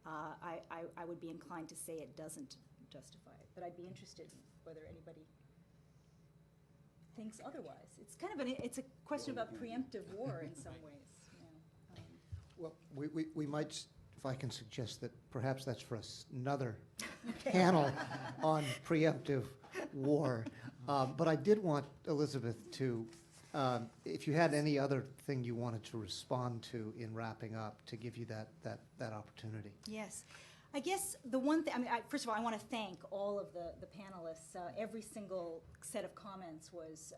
I would be inclined to say it doesn't justify it. But I'd be interested in whether anybody thinks otherwise. It's kind of it's a question about preemptive war in some ways. Well, we might, if I can suggest that perhaps that's for another panel on preemptive war. But I did want Elizabeth to, if you had any other thing you wanted to respond to in wrapping up, to give you that opportunity. Yes. I guess the one thing, first of all, I want to thank all of the panelists. Every single set of comments was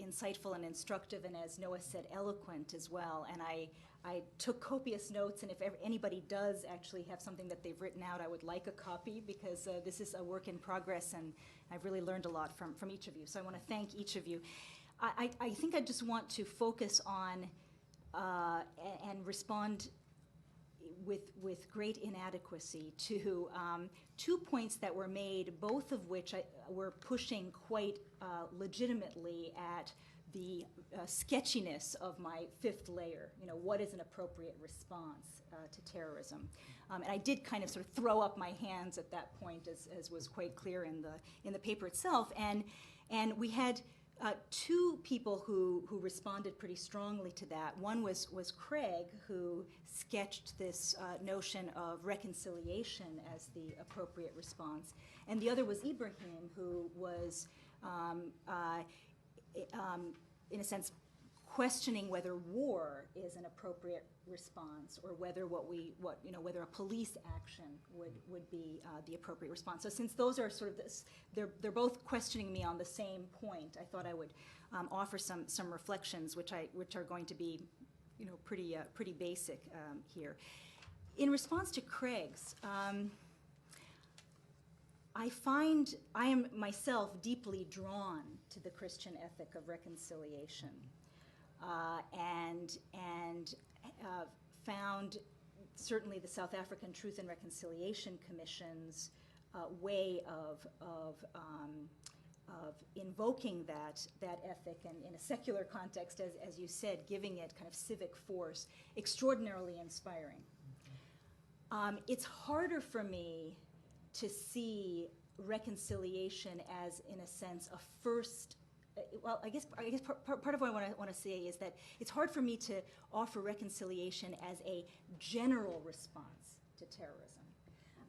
insightful and instructive, and as Noah said, eloquent as well. And I took copious notes, and if anybody does actually have something that they've written out, I would like a copy, because this is a work in progress, and I've really learned a lot from each of you. So I want to thank each of you. I think I just want to focus on and respond with great inadequacy to 2 points that were made, both of which were pushing quite legitimately at the sketchiness of my fifth layer. You know, what is an appropriate response to terrorism? And I did kind of sort of throw up my hands at that point, as was quite clear in the paper itself. And we had two people who responded pretty strongly to that. One was Craig, who sketched this notion of reconciliation as the appropriate response. And the other was Ebrahim, who was, in a sense, questioning whether war is an appropriate response, or whether whether a police action would be the appropriate response. So since those are sort of this, they're both questioning me on the same point, I thought I would offer some reflections, which are going to be, pretty basic here. In response to Craig's, I am myself deeply drawn to the Christian ethic of reconciliation. And found certainly the South African Truth and Reconciliation Commission's way of invoking that ethic, and in a secular context, as you said, giving it kind of civic force, extraordinarily inspiring. It's harder for me to see reconciliation as, in a sense, a first. Well, I guess part of what I want to say is that it's hard for me to offer reconciliation as a general response to terrorism.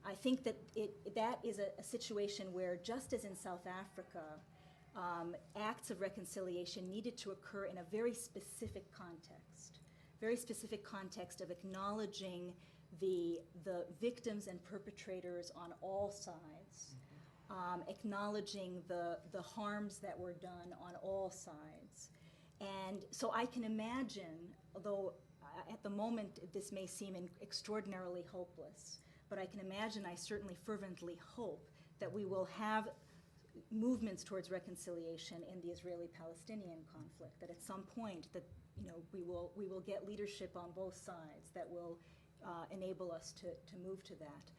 I think that that is a situation where, just as in South Africa, acts of reconciliation needed to occur in a very specific context of acknowledging the victims and perpetrators on all sides. Acknowledging the harms that were done on all sides. And so I can imagine, although at the moment this may seem extraordinarily hopeless, but I can imagine, I certainly fervently hope, that we will have movements towards reconciliation in the Israeli-Palestinian conflict, that at some point that we will get leadership on both sides that will enable us to move to that.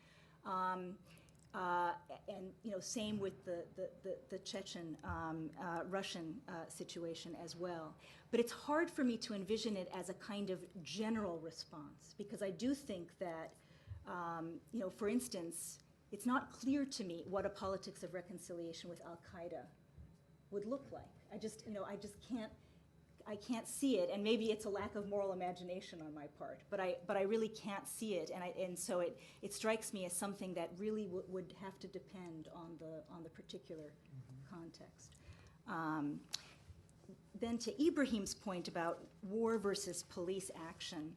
And same with the Chechen Russian situation as well. But it's hard for me to envision it as a kind of general response, because I do think that, for instance, it's not clear to me what a politics of reconciliation with Al-Qaeda would look like. I just can't see it, and maybe it's a lack of moral imagination on my part, but I really can't see it, and so it strikes me as something that really would have to depend on the particular context. Then to Ebrahim's point about war versus police action,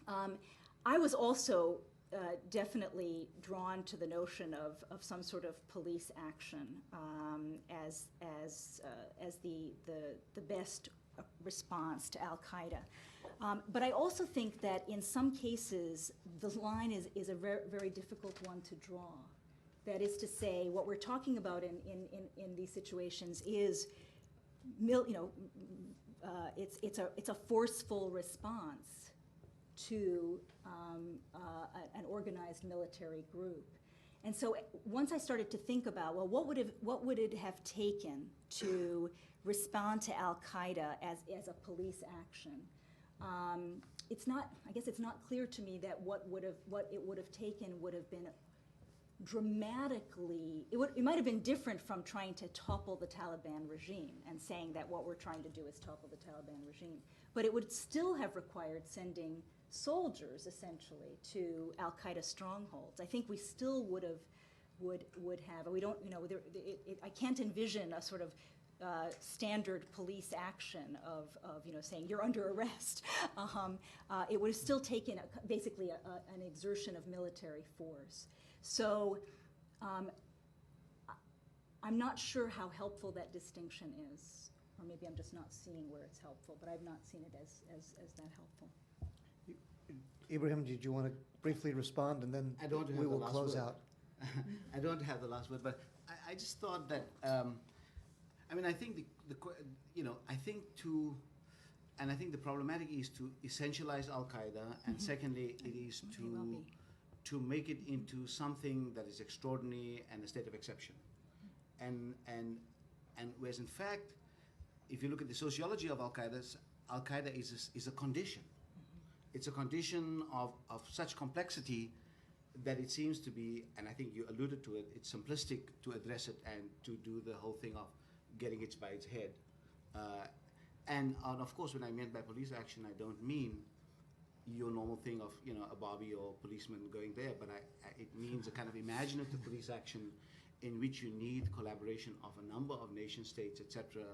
I was also definitely drawn to the notion of some sort of police action as the best response to Al-Qaeda. But I also think that in some cases, the line is a very, very difficult one to draw. That is to say, what we're talking about in these situations is, it's a forceful response to an organized military group. And so once I started to think about, well, what would it have taken to respond to Al-Qaeda as a police action? It's not clear to me that what it would have taken would have been dramatically, it might have been different from trying to topple the Taliban regime and saying that what we're trying to do is topple the Taliban regime. But it would still have required sending soldiers, essentially, to Al-Qaeda strongholds. I think we still would have, we don't, I can't envision a sort of standard police action of saying you're under arrest. It would have still taken basically an exertion of military force. So I'm not sure how helpful that distinction is, or maybe I'm just not seeing where it's helpful, but I've not seen it as that helpful. Ibrahim, did you want to briefly respond, and then I don't have we the will last close word. out? I don't have the last word, but I just thought that, I mean, I think I think the problematic is to essentialize Al-Qaeda, and secondly, it is May well be. to make it into something that is extraordinary and a state of exception. And whereas in fact, if you look at the sociology of Al-Qaeda is a condition. It's a condition of such complexity that it seems to be, and I think you alluded to it, it's simplistic to address it and to do the whole thing of getting it by its head. And of course, when I meant by police action, I don't mean your normal thing of a Barbie or policeman going there, but it means a kind of imaginative police action in which you need collaboration of a number of nation states, etc.,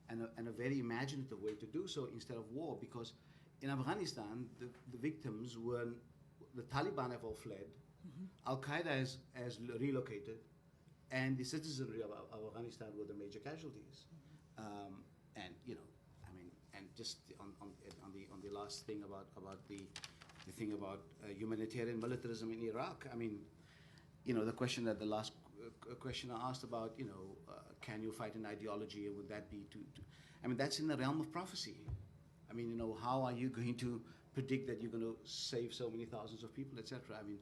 and a very imaginative way to do so instead of war, because in Afghanistan, the victims were, the Taliban have all fled, Al-Qaeda has relocated, and the citizenry of Afghanistan were the major casualties. And I mean, and just on the last thing about the thing about humanitarian militarism in Iraq. I mean, the question that the last questioner asked about, can you fight an ideology, and would that be I mean, that's in the realm of prophecy. I mean, how are you going to predict that you're going to save so many thousands of people, etc.? I mean,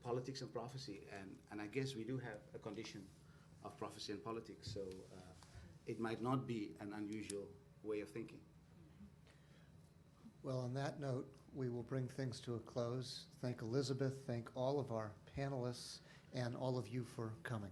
politics and prophecy, and I guess we do have a condition of prophecy and politics, so it might not be an unusual way of thinking. Well, on that note, we will bring things to a close. Thank Elizabeth, thank all of our panelists, and all of you for coming.